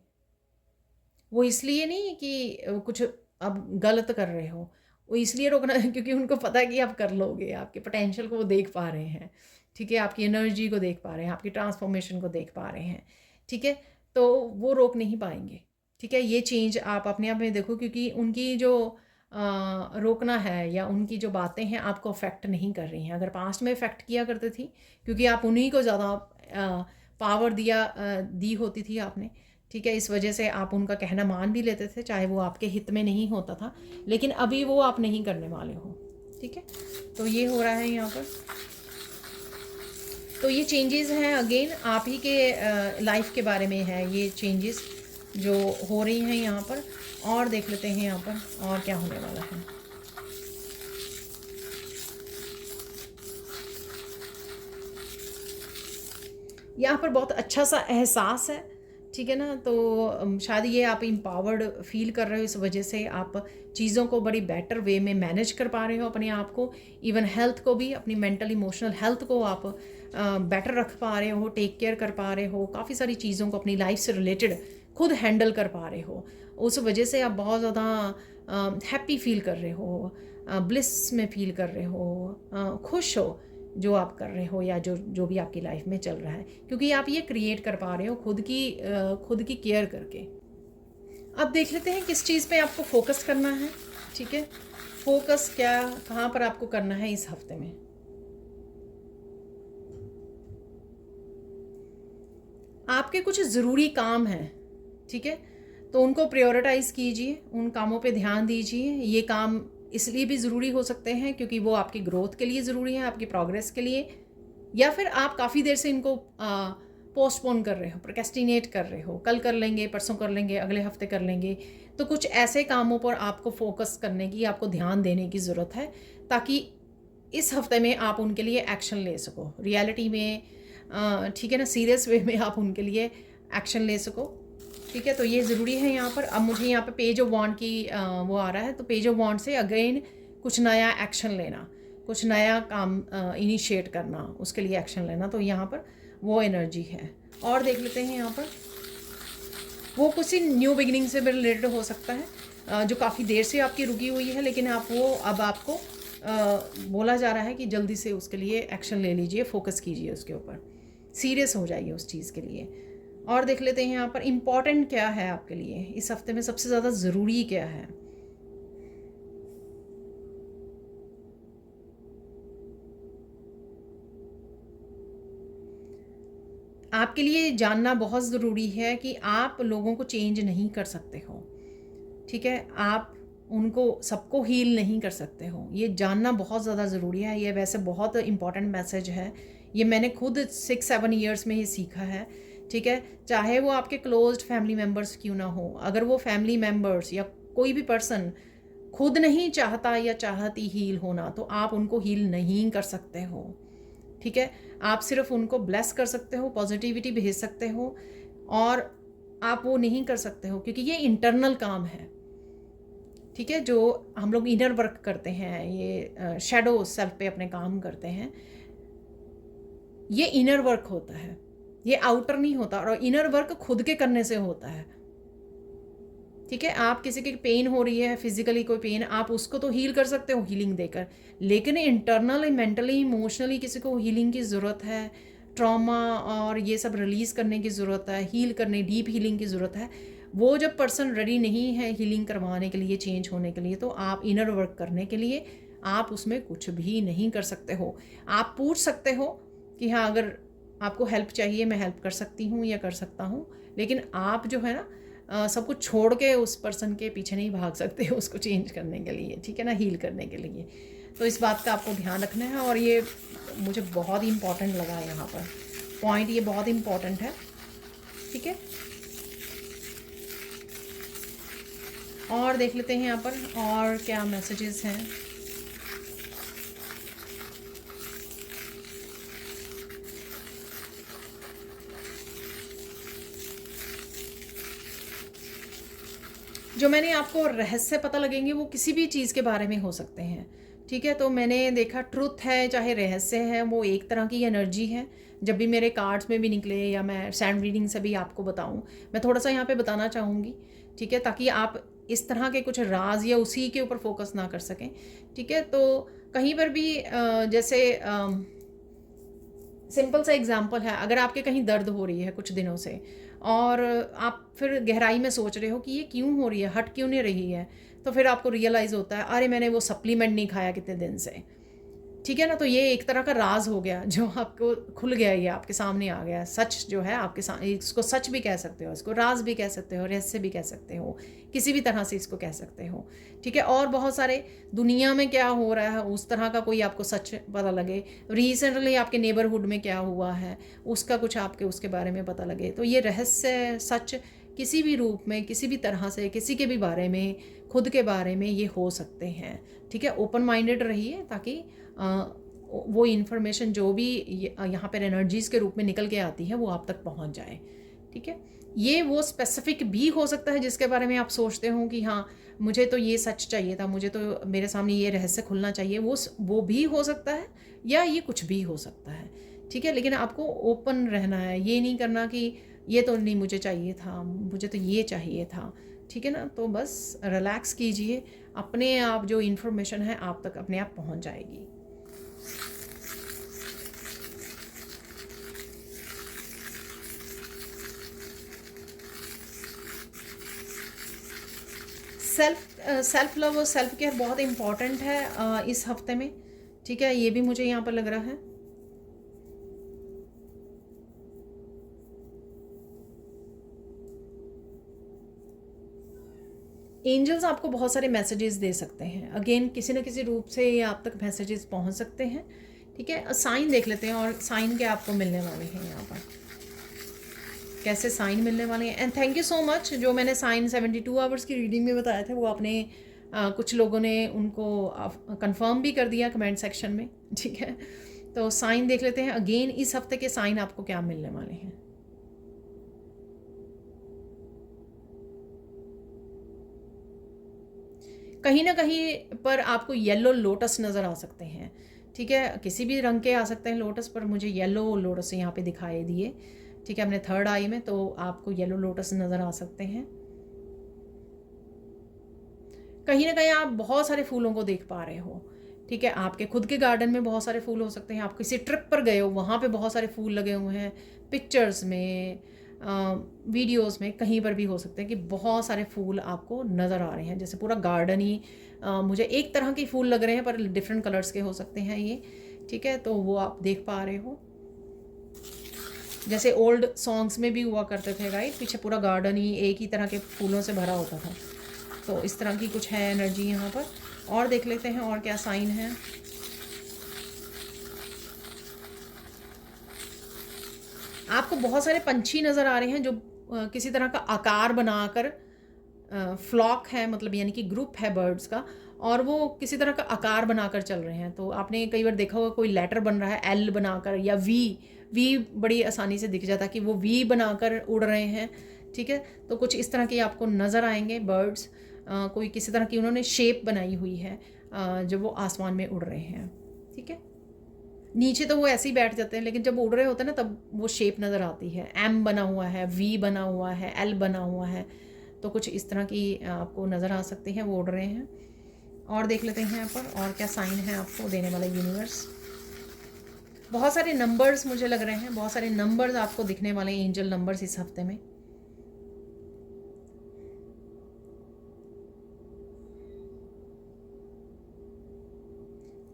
वो इसलिए नहीं कि कुछ आप गलत कर रहे हो, वो इसलिए रोकना है क्योंकि उनको पता है कि आप कर लोगे, आपके पोटेंशियल को वो देख पा रहे हैं। ठीक है। आपकी एनर्जी को देख पा रहे हैं, आपकी ट्रांसफॉर्मेशन को देख पा रहे हैं। ठीक है। तो वो रोक नहीं पाएंगे। ठीक है। ये चेंज आप अपने आप में देखो, क्योंकि उनकी जो रोकना है या उनकी जो बातें हैं आपको अफेक्ट नहीं कर रही हैं। अगर पास्ट में इफ़ेक्ट किया करते थी, क्योंकि आप उन्हीं को ज़्यादा पावर दी होती थी आपने। ठीक है। इस वजह से आप उनका कहना मान भी लेते थे, चाहे वो आपके हित में नहीं होता था, लेकिन अभी वो आप नहीं करने वाले हो। ठीक है। तो ये हो रहा है यहाँ पर। तो ये चेंजेस हैं, अगेन आप ही के लाइफ के बारे में है ये चेंजेस जो हो रही हैं यहाँ पर। और देख लेते हैं यहाँ पर और क्या होने वाला है। यहाँ पर बहुत अच्छा सा एहसास है। ठीक है ना। तो शायद ये आप एम्पावर्ड फील कर रहे हो, इस वजह से आप चीज़ों को बड़ी बेटर वे में मैनेज कर पा रहे हो, अपने आप को, इवन हेल्थ को भी, अपनी मेंटल इमोशनल हेल्थ को आप बेटर रख पा रहे हो, टेक केयर कर पा रहे हो, काफ़ी सारी चीज़ों को अपनी लाइफ से रिलेटेड खुद हैंडल कर पा रहे हो। उस वजह से आप बहुत ज़्यादा हैप्पी फील कर रहे हो, ब्लिस में फील कर रहे हो, खुश हो जो आप कर रहे हो या जो जो भी आपकी लाइफ में चल रहा है, क्योंकि आप ये क्रिएट कर पा रहे हो खुद की केयर करके। अब देख लेते हैं किस चीज़ पे आपको फोकस करना है। ठीक है। फोकस क्या, कहाँ पर आपको करना है इस हफ्ते में। आपके कुछ ज़रूरी काम हैं। ठीक है। तो उनको प्रायोरिटाइज़ कीजिए, उन कामों पे ध्यान दीजिए। ये काम इसलिए भी ज़रूरी हो सकते हैं क्योंकि वो आपकी ग्रोथ के लिए ज़रूरी है, आपकी प्रोग्रेस के लिए, या फिर आप काफ़ी देर से इनको पोस्टपोन कर रहे हो, प्रोक्रेस्टिनेट कर रहे हो, कल कर लेंगे, परसों कर लेंगे, अगले हफ्ते कर लेंगे। तो कुछ ऐसे कामों पर आपको फोकस करने की, आपको ध्यान देने की ज़रूरत है, ताकि इस हफ्ते में आप उनके लिए एक्शन ले सको रियलिटी में। ठीक है ना, सीरियस वे में आप उनके लिए एक्शन ले सको। ठीक है। तो ये ज़रूरी है यहाँ पर। अब मुझे यहाँ पे पेज ऑफ वॉन्ड की वो आ रहा है, तो पेज ऑफ वॉन्ड से अगेन कुछ नया एक्शन लेना, कुछ नया काम इनिशिएट करना, उसके लिए एक्शन लेना। तो यहाँ पर वो एनर्जी है। और देख लेते हैं यहाँ पर, वो किसी न्यू बिगिनिंग से भी रिलेटेड हो सकता है, जो काफ़ी देर से आपकी रुकी हुई है, लेकिन आप वो अब आपको बोला जा रहा है कि जल्दी से उसके लिए एक्शन ले लीजिए, फोकस कीजिए उसके ऊपर, सीरियस हो जाइए उस चीज़ के लिए। और देख लेते हैं यहाँ पर इम्पॉर्टेंट क्या है आपके लिए इस हफ्ते में, सबसे ज़्यादा ज़रूरी क्या है। आपके लिए जानना बहुत ज़रूरी है कि आप लोगों को चेंज नहीं कर सकते हो, ठीक है, आप उनको सबको हील नहीं कर सकते हो, ये जानना बहुत ज़्यादा ज़रूरी है। ये वैसे बहुत इम्पॉर्टेंट मैसेज है, ये मैंने खुद 6-7 ईयर्स में ही सीखा है, ठीक है। चाहे वो आपके क्लोज्ड फैमिली मेम्बर्स क्यों ना हो, अगर वो फैमिली मेम्बर्स या कोई भी पर्सन खुद नहीं चाहता या चाहती हील होना, तो आप उनको हील नहीं कर सकते हो, ठीक है। आप सिर्फ उनको ब्लेस कर सकते हो, पॉजिटिविटी भेज सकते हो, और आप वो नहीं कर सकते हो क्योंकि ये इंटरनल काम है, ठीक है। जो हम लोग इनर वर्क करते हैं, ये शैडो सेल्फ पे अपने काम करते हैं, ये इनर वर्क होता है, ये आउटर नहीं होता। और इनर वर्क खुद के करने से होता है, ठीक है। आप किसी की पेन हो रही है, फिजिकली कोई पेन, आप उसको तो हील कर सकते हो हीलिंग देकर, लेकिन इंटरनली मेंटली इमोशनली किसी को हीलिंग की ज़रूरत है, ट्रॉमा और ये सब रिलीज़ करने की ज़रूरत है, हील करने, डीप हीलिंग की ज़रूरत है। वो जब पर्सन रेडी नहीं है हीलिंग करवाने के लिए, चेंज होने के लिए, तो आप इनर वर्क करने के लिए आप उसमें कुछ भी नहीं कर सकते हो। आप पूछ सकते हो कि हाँ, अगर आपको हेल्प चाहिए मैं हेल्प कर सकती हूँ या कर सकता हूँ, लेकिन आप जो है ना सब कुछ छोड़ के उस पर्सन के पीछे नहीं भाग सकते हो उसको चेंज करने के लिए, ठीक है ना, हील करने के लिए। तो इस बात का आपको ध्यान रखना है, और ये मुझे बहुत ही इम्पॉर्टेंट लगा यहाँ पर पॉइंट, ये बहुत इम्पॉर्टेंट है, ठीक है। और देख लेते हैं यहाँ पर और क्या मैसेजेस हैं। जो मैंने आपको रहस्य पता लगेंगे वो किसी भी चीज़ के बारे में हो सकते हैं, ठीक है। तो मैंने देखा ट्रुथ है चाहे रहस्य है, वो एक तरह की एनर्जी है। जब भी मेरे कार्ड्स में भी निकले या मैं सैंड रीडिंग से भी आपको बताऊं, मैं थोड़ा सा यहाँ पे बताना चाहूँगी, ठीक है, ताकि आप इस तरह के कुछ राज या उसी के ऊपर फोकस ना कर सकें, ठीक है। तो कहीं पर भी जैसे सिंपल सा एग्जांपल है, अगर आपके कहीं दर्द हो रही है कुछ दिनों से, और आप फिर गहराई में सोच रहे हो कि ये क्यों हो रही है, हट क्यों नहीं रही है, तो फिर आपको रियलाइज़ होता है अरे मैंने वो सप्लीमेंट नहीं खाया कितने दिन से, ठीक है ना। तो ये एक तरह का राज हो गया जो आपको खुल गया, ये आपके सामने आ गया, सच जो है आपके सामने, इसको सच भी कह सकते हो, इसको राज भी कह सकते हो, रहस्य भी कह सकते हो, किसी भी तरह से इसको कह सकते हो, ठीक है। और बहुत सारे दुनिया में क्या हो रहा है उस तरह का कोई आपको सच पता लगे, रिसेंटली आपके नेबरहुड में क्या हुआ है उसका कुछ आपके उसके बारे में पता लगे, तो ये रहस्य सच किसी भी रूप में, किसी भी तरह से, किसी के भी बारे में, खुद के बारे में ये हो सकते हैं, ठीक है। ओपन माइंडेड रहिए ताकि वो इन्फॉर्मेशन जो भी यहाँ पर एनर्जीज़ के रूप में निकल के आती है वो आप तक पहुँच जाए, ठीक है। ये वो स्पेसिफिक भी हो सकता है जिसके बारे में आप सोचते हो कि हाँ मुझे तो ये सच चाहिए था, मुझे तो मेरे सामने ये रहस्य खुलना चाहिए, वो भी हो सकता है, या ये कुछ भी हो सकता है, ठीक है। लेकिन आपको ओपन रहना है, ये नहीं करना कि ये तो नहीं मुझे चाहिए था, मुझे तो ये चाहिए था, ठीक है ना। तो बस रिलैक्स कीजिए, अपने आप जो इन्फॉर्मेशन है आप तक अपने आप पहुँच जाएगी। सेल्फ लव और सेल्फ केयर बहुत इम्पॉर्टेंट है इस हफ्ते में, ठीक है, ये भी मुझे यहाँ पर लग रहा है। एंजल्स आपको बहुत सारे मैसेजेस दे सकते हैं, अगेन किसी न किसी रूप से ये आप तक मैसेजेस पहुँच सकते हैं, ठीक है। साइन देख लेते हैं, और साइन क्या आपको मिलने वाले हैं यहाँ पर, कैसे साइन मिलने वाले हैं। And thank you so much, जो मैंने साइन 72 आवर्स की रीडिंग में बताया था वो आपने कुछ लोगों ने उनको कंफर्म भी कर दिया कमेंट सेक्शन में, ठीक है। तो साइन देख लेते हैं, अगेन इस हफ्ते के साइन आपको क्या मिलने वाले हैं। कहीं ना कहीं पर आपको येलो लोटस नज़र आ सकते हैं, ठीक है, किसी भी रंग के आ सकते हैं लोटस, पर मुझे येलो लोटस यहाँ पे दिखाई दिए। ठीक है, अपने थर्ड आई में, तो आपको येलो लोटस नज़र आ सकते हैं। कहीं ना कहीं आप बहुत सारे फूलों को देख पा रहे हो। ठीक है, आपके खुद के गार्डन में बहुत सारे फूल हो सकते हैं, आप किसी ट्रिप पर गए हो वहाँ पे बहुत सारे फूल लगे हुए हैं, पिक्चर्स में, वीडियोस में, कहीं पर भी हो सकते हैं कि बहुत सारे फूल आपको नज़र आ रहे हैं, जैसे पूरा गार्डन ही मुझे एक तरह के फूल लग रहे हैं, पर डिफरेंट कलर्स के हो सकते हैं ये। ठीक है, तो वो आप देख पा रहे हो, जैसे ओल्ड सॉन्ग्स में भी हुआ करते थे राइट, पीछे पूरा गार्डन ही एक ही तरह के फूलों से भरा होता था। तो इस तरह की कुछ है एनर्जी यहाँ पर। और देख लेते हैं और क्या साइन है। आपको बहुत सारे पंछी नज़र आ रहे हैं जो किसी तरह का आकार बनाकर, फ्लॉक है मतलब यानी कि ग्रुप है बर्ड्स का, और वो किसी तरह का आकार बनाकर चल रहे हैं। तो आपने कई बार देखा होगा कोई लेटर बन रहा है एल बनाकर, या वी बड़ी आसानी से दिख जाता है कि वो वी बनाकर उड़ रहे हैं। ठीक है, तो कुछ इस तरह के आपको नज़र आएंगे बर्ड्स, कोई किसी तरह की उन्होंने शेप बनाई हुई है जब वो आसमान में उड़ रहे हैं। ठीक है, नीचे तो वो ऐसे ही बैठ जाते हैं, लेकिन जब उड़ रहे होते हैं ना तब वो शेप नज़र आती है, एम बना हुआ है, वी बना हुआ है, एल बना हुआ है। तो कुछ इस तरह की आपको नज़र आ सकती हैं, वो उड़ रहे हैं। और देख लेते हैं यहाँ पर और क्या साइन है आपको देने वाला यूनिवर्स। बहुत सारे नंबर्स मुझे लग रहे हैं, बहुत सारे नंबर्स आपको दिखने वाले हैं, एंजल नंबर्स इस हफ्ते में।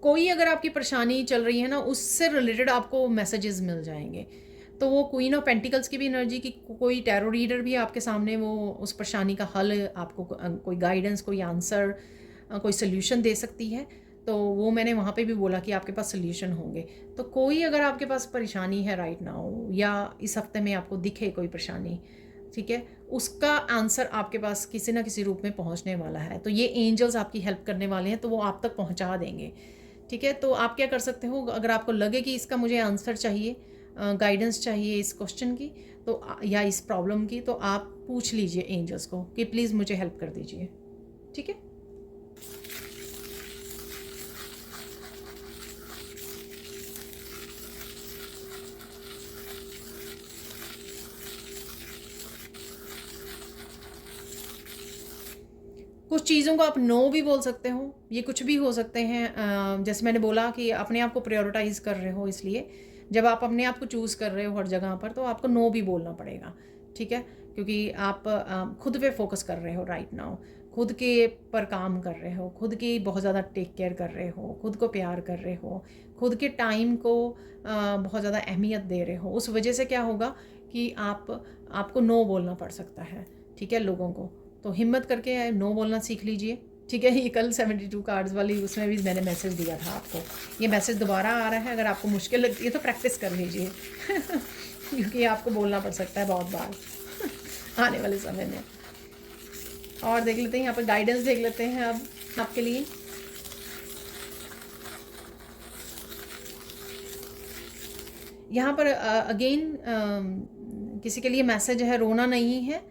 कोई अगर आपकी परेशानी चल रही है ना, उससे रिलेटेड आपको मैसेजेस मिल जाएंगे। तो वो क्वीन ऑफ पेंटिकल्स की भी एनर्जी की कोई टैरो रीडर भी आपके सामने वो उस परेशानी का हल आपको कोई गाइडेंस, कोई आंसर, कोई सोल्यूशन दे सकती है। तो वो मैंने वहाँ पे भी बोला कि आपके पास सोल्यूशन होंगे। तो कोई अगर आपके पास परेशानी है राइट नाउ, या इस हफ्ते में आपको दिखे कोई परेशानी, ठीक है, उसका आंसर आपके पास किसी ना किसी रूप में पहुँचने वाला है। तो ये एंजल्स आपकी हेल्प करने वाले हैं, तो वो आप तक पहुँचा देंगे। ठीक है, तो आप क्या कर सकते हो, अगर आपको लगे कि इसका मुझे आंसर चाहिए, गाइडेंस चाहिए इस क्वेश्चन की, तो या इस प्रॉब्लम की, तो आप पूछ लीजिए एंजल्स को कि प्लीज़ मुझे हेल्प कर दीजिए। ठीक है, कुछ चीज़ों को आप नो भी बोल सकते हो, ये कुछ भी हो सकते हैं। जैसे मैंने बोला कि अपने आप को प्रायोरिटाइज़ कर रहे हो, इसलिए जब आप अपने आप को चूज़ कर रहे हो हर जगह पर, तो आपको नो भी बोलना पड़ेगा। ठीक है, क्योंकि आप खुद पे फोकस कर रहे हो राइट नाउ, खुद के पर काम कर रहे हो, खुद की बहुत ज़्यादा टेक केयर कर रहे हो, खुद को प्यार कर रहे हो, खुद के टाइम को बहुत ज़्यादा अहमियत दे रहे हो। उस वजह से क्या होगा कि आपको नो बोलना पड़ सकता है। ठीक है, लोगों को तो हिम्मत करके नो बोलना सीख लीजिए। ठीक है, ये कल 72 कार्ड्स वाली उसमें भी मैंने मैसेज दिया था आपको, ये मैसेज दोबारा आ रहा है। अगर आपको मुश्किल लगती है तो प्रैक्टिस कर लीजिए क्योंकि आपको बोलना पड़ सकता है बहुत बार आने वाले समय में। और देख लेते हैं यहाँ पर गाइडेंस देख लेते हैं अब आपके लिए। यहाँ पर अगेन किसी के लिए मैसेज है, रोना नहीं है,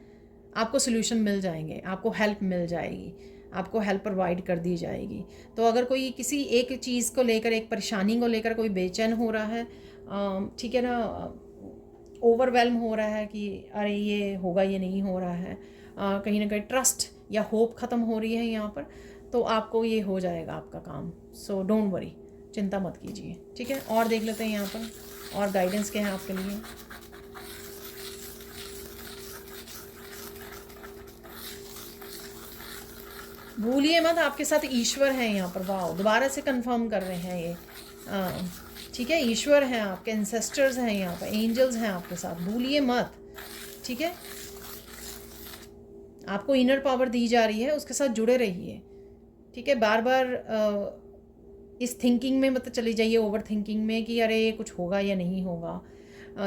आपको सोल्यूशन मिल जाएंगे, आपको हेल्प मिल जाएगी, आपको हेल्प प्रोवाइड कर दी जाएगी। तो अगर कोई किसी एक चीज़ को लेकर, एक परेशानी को लेकर कोई बेचैन हो रहा है, ठीक है ना, ओवरवेल्म हो रहा है कि अरे ये होगा ये नहीं हो रहा है, कहीं ना कहीं ट्रस्ट या होप ख़त्म हो रही है यहाँ पर, तो आपको ये हो जाएगा आपका काम। सो डोंट वरी, चिंता मत कीजिए। ठीक है, और देख लेते हैं यहाँ पर और गाइडेंस क्या है आपके लिए। भूलिए मत, आपके साथ ईश्वर हैं यहाँ पर। वाह, दोबारा से कंफर्म कर रहे हैं ये। ठीक है, ईश्वर हैं, आपके एंसेस्टर्स हैं यहाँ पर, एंजल्स हैं आपके साथ, भूलिए मत। ठीक है, आपको इनर पावर दी जा रही है, उसके साथ जुड़े रहिए। ठीक है, बार बार इस थिंकिंग में मत चली जाइए, ओवर थिंकिंग में कि अरे ये कुछ होगा या नहीं होगा,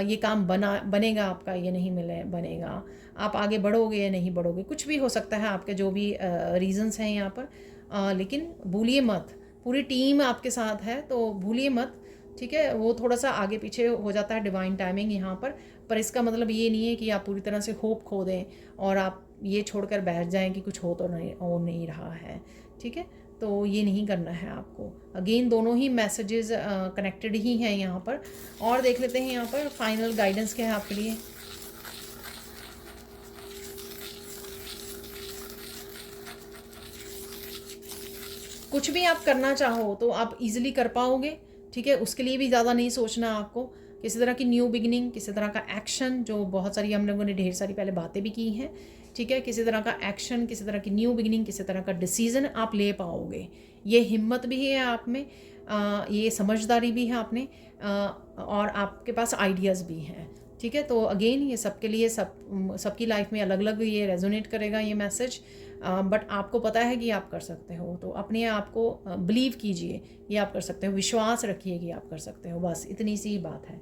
ये काम बनेगा आपका या नहीं बनेगा, आप आगे बढ़ोगे या नहीं बढ़ोगे, कुछ भी हो सकता है आपके जो भी रीजंस हैं यहाँ पर। लेकिन भूलिए मत, पूरी टीम आपके साथ है, तो भूलिए मत। ठीक है, वो थोड़ा सा आगे पीछे हो जाता है डिवाइन टाइमिंग यहाँ पर इसका मतलब ये नहीं है कि आप पूरी तरह से होप खो दें और आप ये छोड़कर बैठ जाएं कि कुछ हो तो नहीं रहा है। ठीक है, तो ये नहीं करना है आपको। अगेन दोनों ही मैसेजेस कनेक्टेड ही हैं यहाँ पर। और देख लेते हैं यहाँ पर फाइनल गाइडेंस क्या है आपके लिए। कुछ भी आप करना चाहो तो आप इजीली कर पाओगे, ठीक है। उसके लिए भी ज़्यादा नहीं सोचना आपको। किसी तरह की न्यू बिगिनिंग, किसी तरह का एक्शन, जो बहुत सारी हम लोगों ने ढेर सारी पहले बातें भी की हैं, ठीक है। किसी तरह का एक्शन, किसी तरह की न्यू बिगिनिंग, किसी तरह का डिसीज़न आप ले पाओगे। ये हिम्मत भी है आप में, ये समझदारी भी है आप में, और आपके पास आइडियाज़ भी हैं, ठीक है। तो अगेन ये सबके लिए सबकी लाइफ में अलग अलग ये रेजोनेट करेगा ये मैसेज, बट आपको पता है कि आप कर सकते हो। तो अपने आप को बिलीव कीजिए, ये आप कर सकते हो, विश्वास रखिए कि आप कर सकते हो, बस इतनी सी बात है,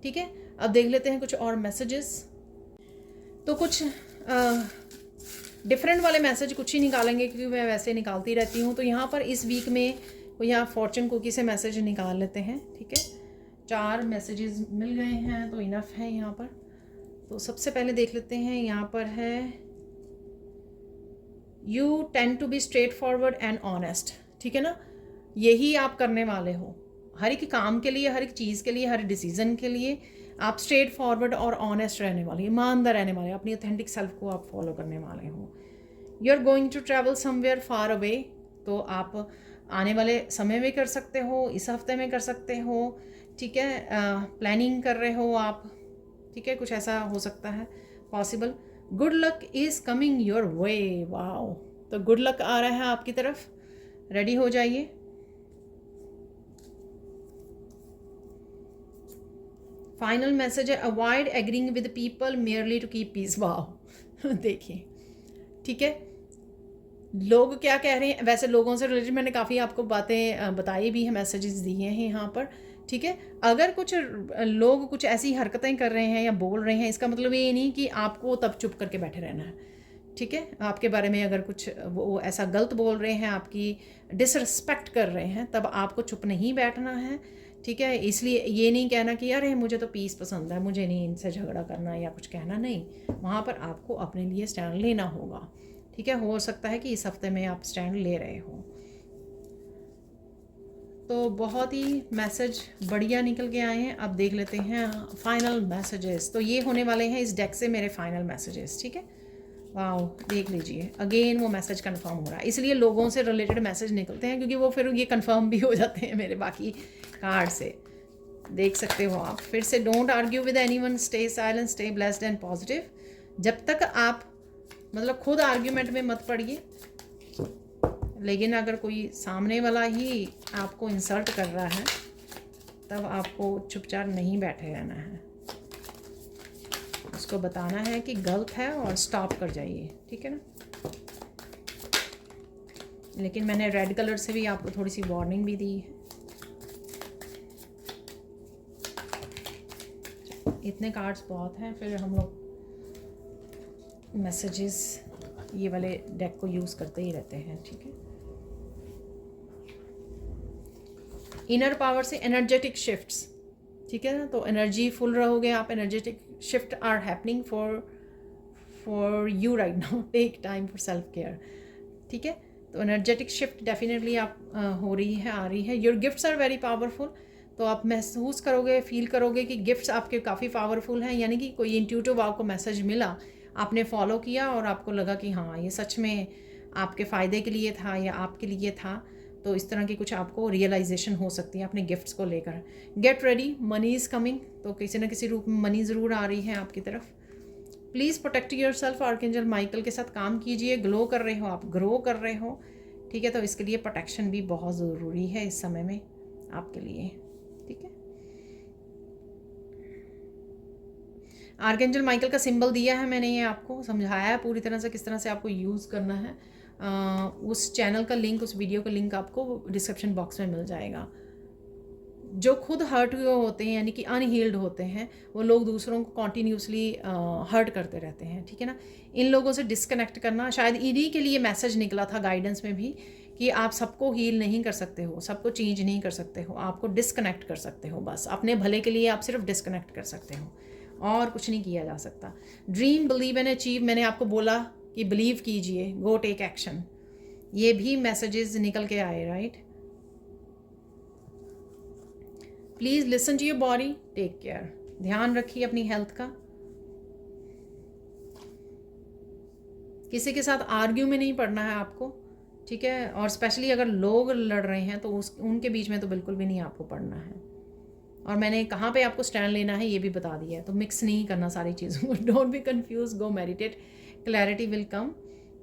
ठीक है। अब देख लेते हैं कुछ और मैसेजेस। तो कुछ डिफरेंट वाले मैसेज कुछ ही निकालेंगे, क्योंकि मैं वैसे निकालती रहती हूँ। तो यहाँ पर इस वीक में यहाँ फॉर्चून कुकी से मैसेज निकाल लेते हैं, ठीक है। 4 मैसेजेस मिल गए हैं तो इनफ है यहाँ पर। तो सबसे पहले देख लेते हैं, यहाँ पर है you tend to be straightforward and honest, ठीक है ना। यही आप करने वाले हो हर एक काम के लिए, हर एक चीज़ के लिए, हर डिसीज़न के लिए आप स्ट्रेट फॉरवर्ड और ऑनेस्ट रहने वाले, ईमानदार रहने वाले, अपनी ऑथेंटिक सेल्फ को आप फॉलो करने वाले हो। You are going to travel somewhere far away, तो आप आने वाले समय में कर सकते हो, इस हफ्ते में कर सकते हो, ठीक है। प्लानिंग कर रहे हो आप, ठीक है, कुछ ऐसा हो सकता है possible. Good luck is coming your way, wow. तो गुड लक आ रहा है आपकी तरफ, रेडी हो जाइए। फाइनल मैसेज है avoid agreeing with people merely to keep peace, wow. देखिए, ठीक है, लोग क्या कह रहे हैं, वैसे लोगों से रिलेटेड मैंने काफ़ी आपको बातें बताई भी हैं, मैसेजेस दिए हैं यहाँ पर, ठीक है। अगर कुछ लोग कुछ ऐसी हरकतें कर रहे हैं या बोल रहे हैं, इसका मतलब ये नहीं कि आपको तब चुप करके बैठे रहना है, ठीक है। आपके बारे में अगर कुछ वो ऐसा गलत बोल रहे हैं, आपकी डिसरिस्पेक्ट कर रहे हैं, तब आपको चुप नहीं बैठना है, ठीक है। इसलिए ये नहीं कहना कि यार मुझे तो पीस पसंद है, मुझे नहीं इनसे झगड़ा करना या कुछ कहना, नहीं। वहाँ पर आपको अपने लिए स्टैंड लेना होगा, ठीक है। हो सकता है कि इस हफ्ते में आप स्टैंड ले रहे हो। तो बहुत ही मैसेज बढ़िया निकल के आए हैं। अब देख लेते हैं फाइनल मैसेजेस। तो ये होने वाले हैं इस डेक से मेरे फाइनल मैसेजेस, ठीक है। वाओ, देख लीजिए, अगेन वो मैसेज कंफर्म हो रहा है। इसलिए लोगों से रिलेटेड मैसेज निकलते हैं, क्योंकि वो फिर ये कंफर्म भी हो जाते हैं मेरे बाकी कार्ड से। देख सकते हो आप फिर से, don't argue with anyone, stay silent, stay blessed and positive. जब तक आप मतलब खुद आर्ग्यूमेंट में मत पड़िए, लेकिन अगर कोई सामने वाला ही आपको इंसल्ट कर रहा है, तब आपको चुपचाप नहीं बैठे रहना है, उसको बताना है कि गलत है और स्टॉप कर जाइए, ठीक है ना। लेकिन मैंने रेड कलर से भी आपको थोड़ी सी वार्निंग भी दी है। इतने कार्ड्स बहुत हैं, फिर हम लोग मैसेजेस ये वाले डेक को यूज़ करते ही रहते हैं, ठीक है। इनर पावर से एनर्जेटिक शिफ्ट्स, ठीक है ना। तो एनर्जी फुल रहोगे आप, energetic shift are happening for you right now, take time for self care, ठीक है। तो एनर्जेटिक शिफ्ट डेफिनेटली आप हो रही है, आ रही है। Your gifts are very powerful, तो आप महसूस करोगे, फील करोगे कि गिफ्ट्स आपके काफ़ी पावरफुल हैं, यानी कि कोई इंट्यूटिव आपको मैसेज मिला, आपने फॉलो किया और आपको लगा कि हाँ ये सच में आपके फ़ायदे के लिए था या आपके लिए था। तो इस तरह की कुछ आपको रियलाइजेशन हो सकती है अपने गिफ्ट्स को लेकर। Get ready, money is coming, तो किसी न किसी रूप में मनी ज़रूर आ रही है आपकी तरफ। Please protect your self, archangel Michael के साथ काम कीजिए। ग्लो कर रहे हो आप, ग्रो कर रहे हो, ठीक है। तो इसके लिए प्रोटेक्शन भी बहुत ज़रूरी है इस समय में आपके लिए, ठीक है। आर्कएंजल माइकल का सिंबल दिया है मैंने, ये आपको समझाया है पूरी तरह से किस तरह से आपको यूज़ करना है। उस चैनल का लिंक, उस वीडियो का लिंक आपको डिस्क्रिप्शन बॉक्स में मिल जाएगा। जो खुद हर्ट हुए होते हैं, यानी कि अनहील्ड होते हैं, वो लोग दूसरों को कॉन्टीन्यूसली हर्ट करते रहते हैं, ठीक है ना। इन लोगों से डिस्कनेक्ट करना, शायद इन्हीं के लिए मैसेज निकला था गाइडेंस में भी, कि आप सबको हील नहीं कर सकते हो, सबको चेंज नहीं कर सकते हो, आपको डिस्कनेक्ट कर सकते हो, बस अपने भले के लिए आप सिर्फ डिस्कनेक्ट कर सकते हो, और कुछ नहीं किया जा सकता। ड्रीम, बिलीव एंड अचीव, मैंने आपको बोला कि बिलीव कीजिए, गो टेक एक्शन, ये भी मैसेजेस निकल के आए, right? Please listen to your body, take care, ध्यान रखिए अपनी हेल्थ का। किसी के साथ आर्ग्यू में नहीं पड़ना है आपको, ठीक है? और स्पेशली अगर लोग लड़ रहे हैं तो उनके बीच में तो बिल्कुल भी नहीं आपको पड़ना है। और मैंने कहाँ पे आपको स्टैंड लेना है ये भी बता दिया है, तो मिक्स नहीं करना सारी चीज़ों को। Don't be confuse, go meditate, clarity will come,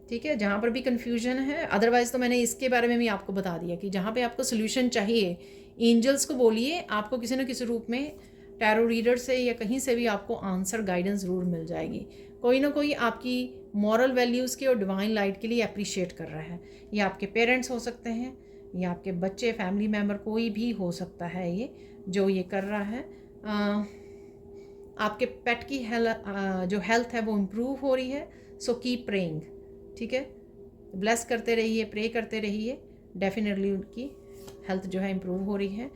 ठीक है? जहाँ पर भी कन्फ्यूजन है, अदरवाइज़ तो मैंने इसके बारे में भी आपको बता दिया कि जहाँ पे आपको सोल्यूशन चाहिए, एंजल्स को बोलिए, आपको किसी न किसी रूप में टैरो रीडर से या कहीं से भी आपको आंसर, गाइडेंस ज़रूर मिल जाएगी। कोई ना कोई आपकी मॉरल वैल्यूज़ के और डिवाइन लाइट के लिए अप्रिशिएट कर रहा है। ये आपके पेरेंट्स हो सकते हैं, या आपके बच्चे, फैमिली मेम्बर, कोई भी हो सकता है ये जो ये कर रहा है। आपके पेट की जो हेल्थ है वो इम्प्रूव हो रही है, सो कीप प्रेइंग, ठीक है? ब्लेस करते रहिए, प्रे करते रहिए, डेफिनेटली उनकी हेल्थ जो है इम्प्रूव हो रही है।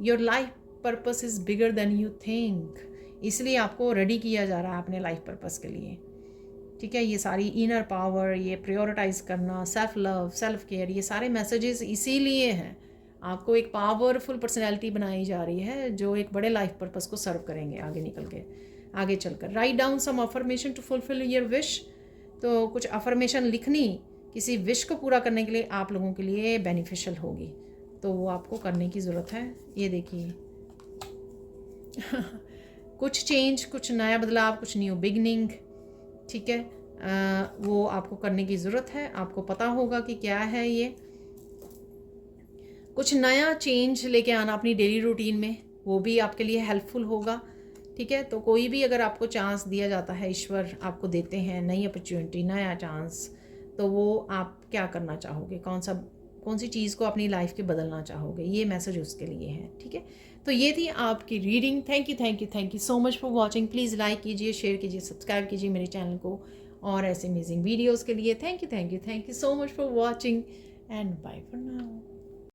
Your life purpose is bigger than you think, इसलिए आपको रेडी किया जा रहा है अपने लाइफ पर्पस के लिए, ठीक है? ये सारी इनर पावर, ये प्रायोरिटाइज करना, सेल्फ लव, सेल्फ केयर, ये सारे मैसेजेस इसीलिए हैं। आपको एक पावरफुल पर्सनैलिटी बनाई जा रही है जो एक बड़े लाइफ पर्पस को सर्व करेंगे आगे निकल के, आगे चलकर। Write down some affirmation to fulfil your wish, तो कुछ अफर्मेशन लिखनी किसी विश को पूरा करने के लिए आप लोगों के लिए बेनिफिशियल होगी, तो वो आपको करने की ज़रूरत है। ये देखिए कुछ चेंज, कुछ नया बदलाव, कुछ न्यू बिगनिंग, ठीक है? वो आपको करने की ज़रूरत है। आपको पता होगा कि क्या है ये, कुछ नया चेंज लेके आना अपनी डेली रूटीन में, वो भी आपके लिए हेल्पफुल होगा, ठीक है? तो कोई भी अगर आपको चांस दिया जाता है, ईश्वर आपको देते हैं नई अपॉर्चुनिटी, नया चांस, तो वो आप क्या करना चाहोगे, कौन सी चीज़ को अपनी लाइफ के बदलना चाहोगे, ये मैसेज उसके लिए है, ठीक है? तो ये थी आपकी reading. Thank you so much for watching. Please like कीजिए, शेयर कीजिए, सब्सक्राइब कीजिए मेरे चैनल को और ऐसे अमेजिंग वीडियोज़ के लिए। Thank you so much for watching and bye for now.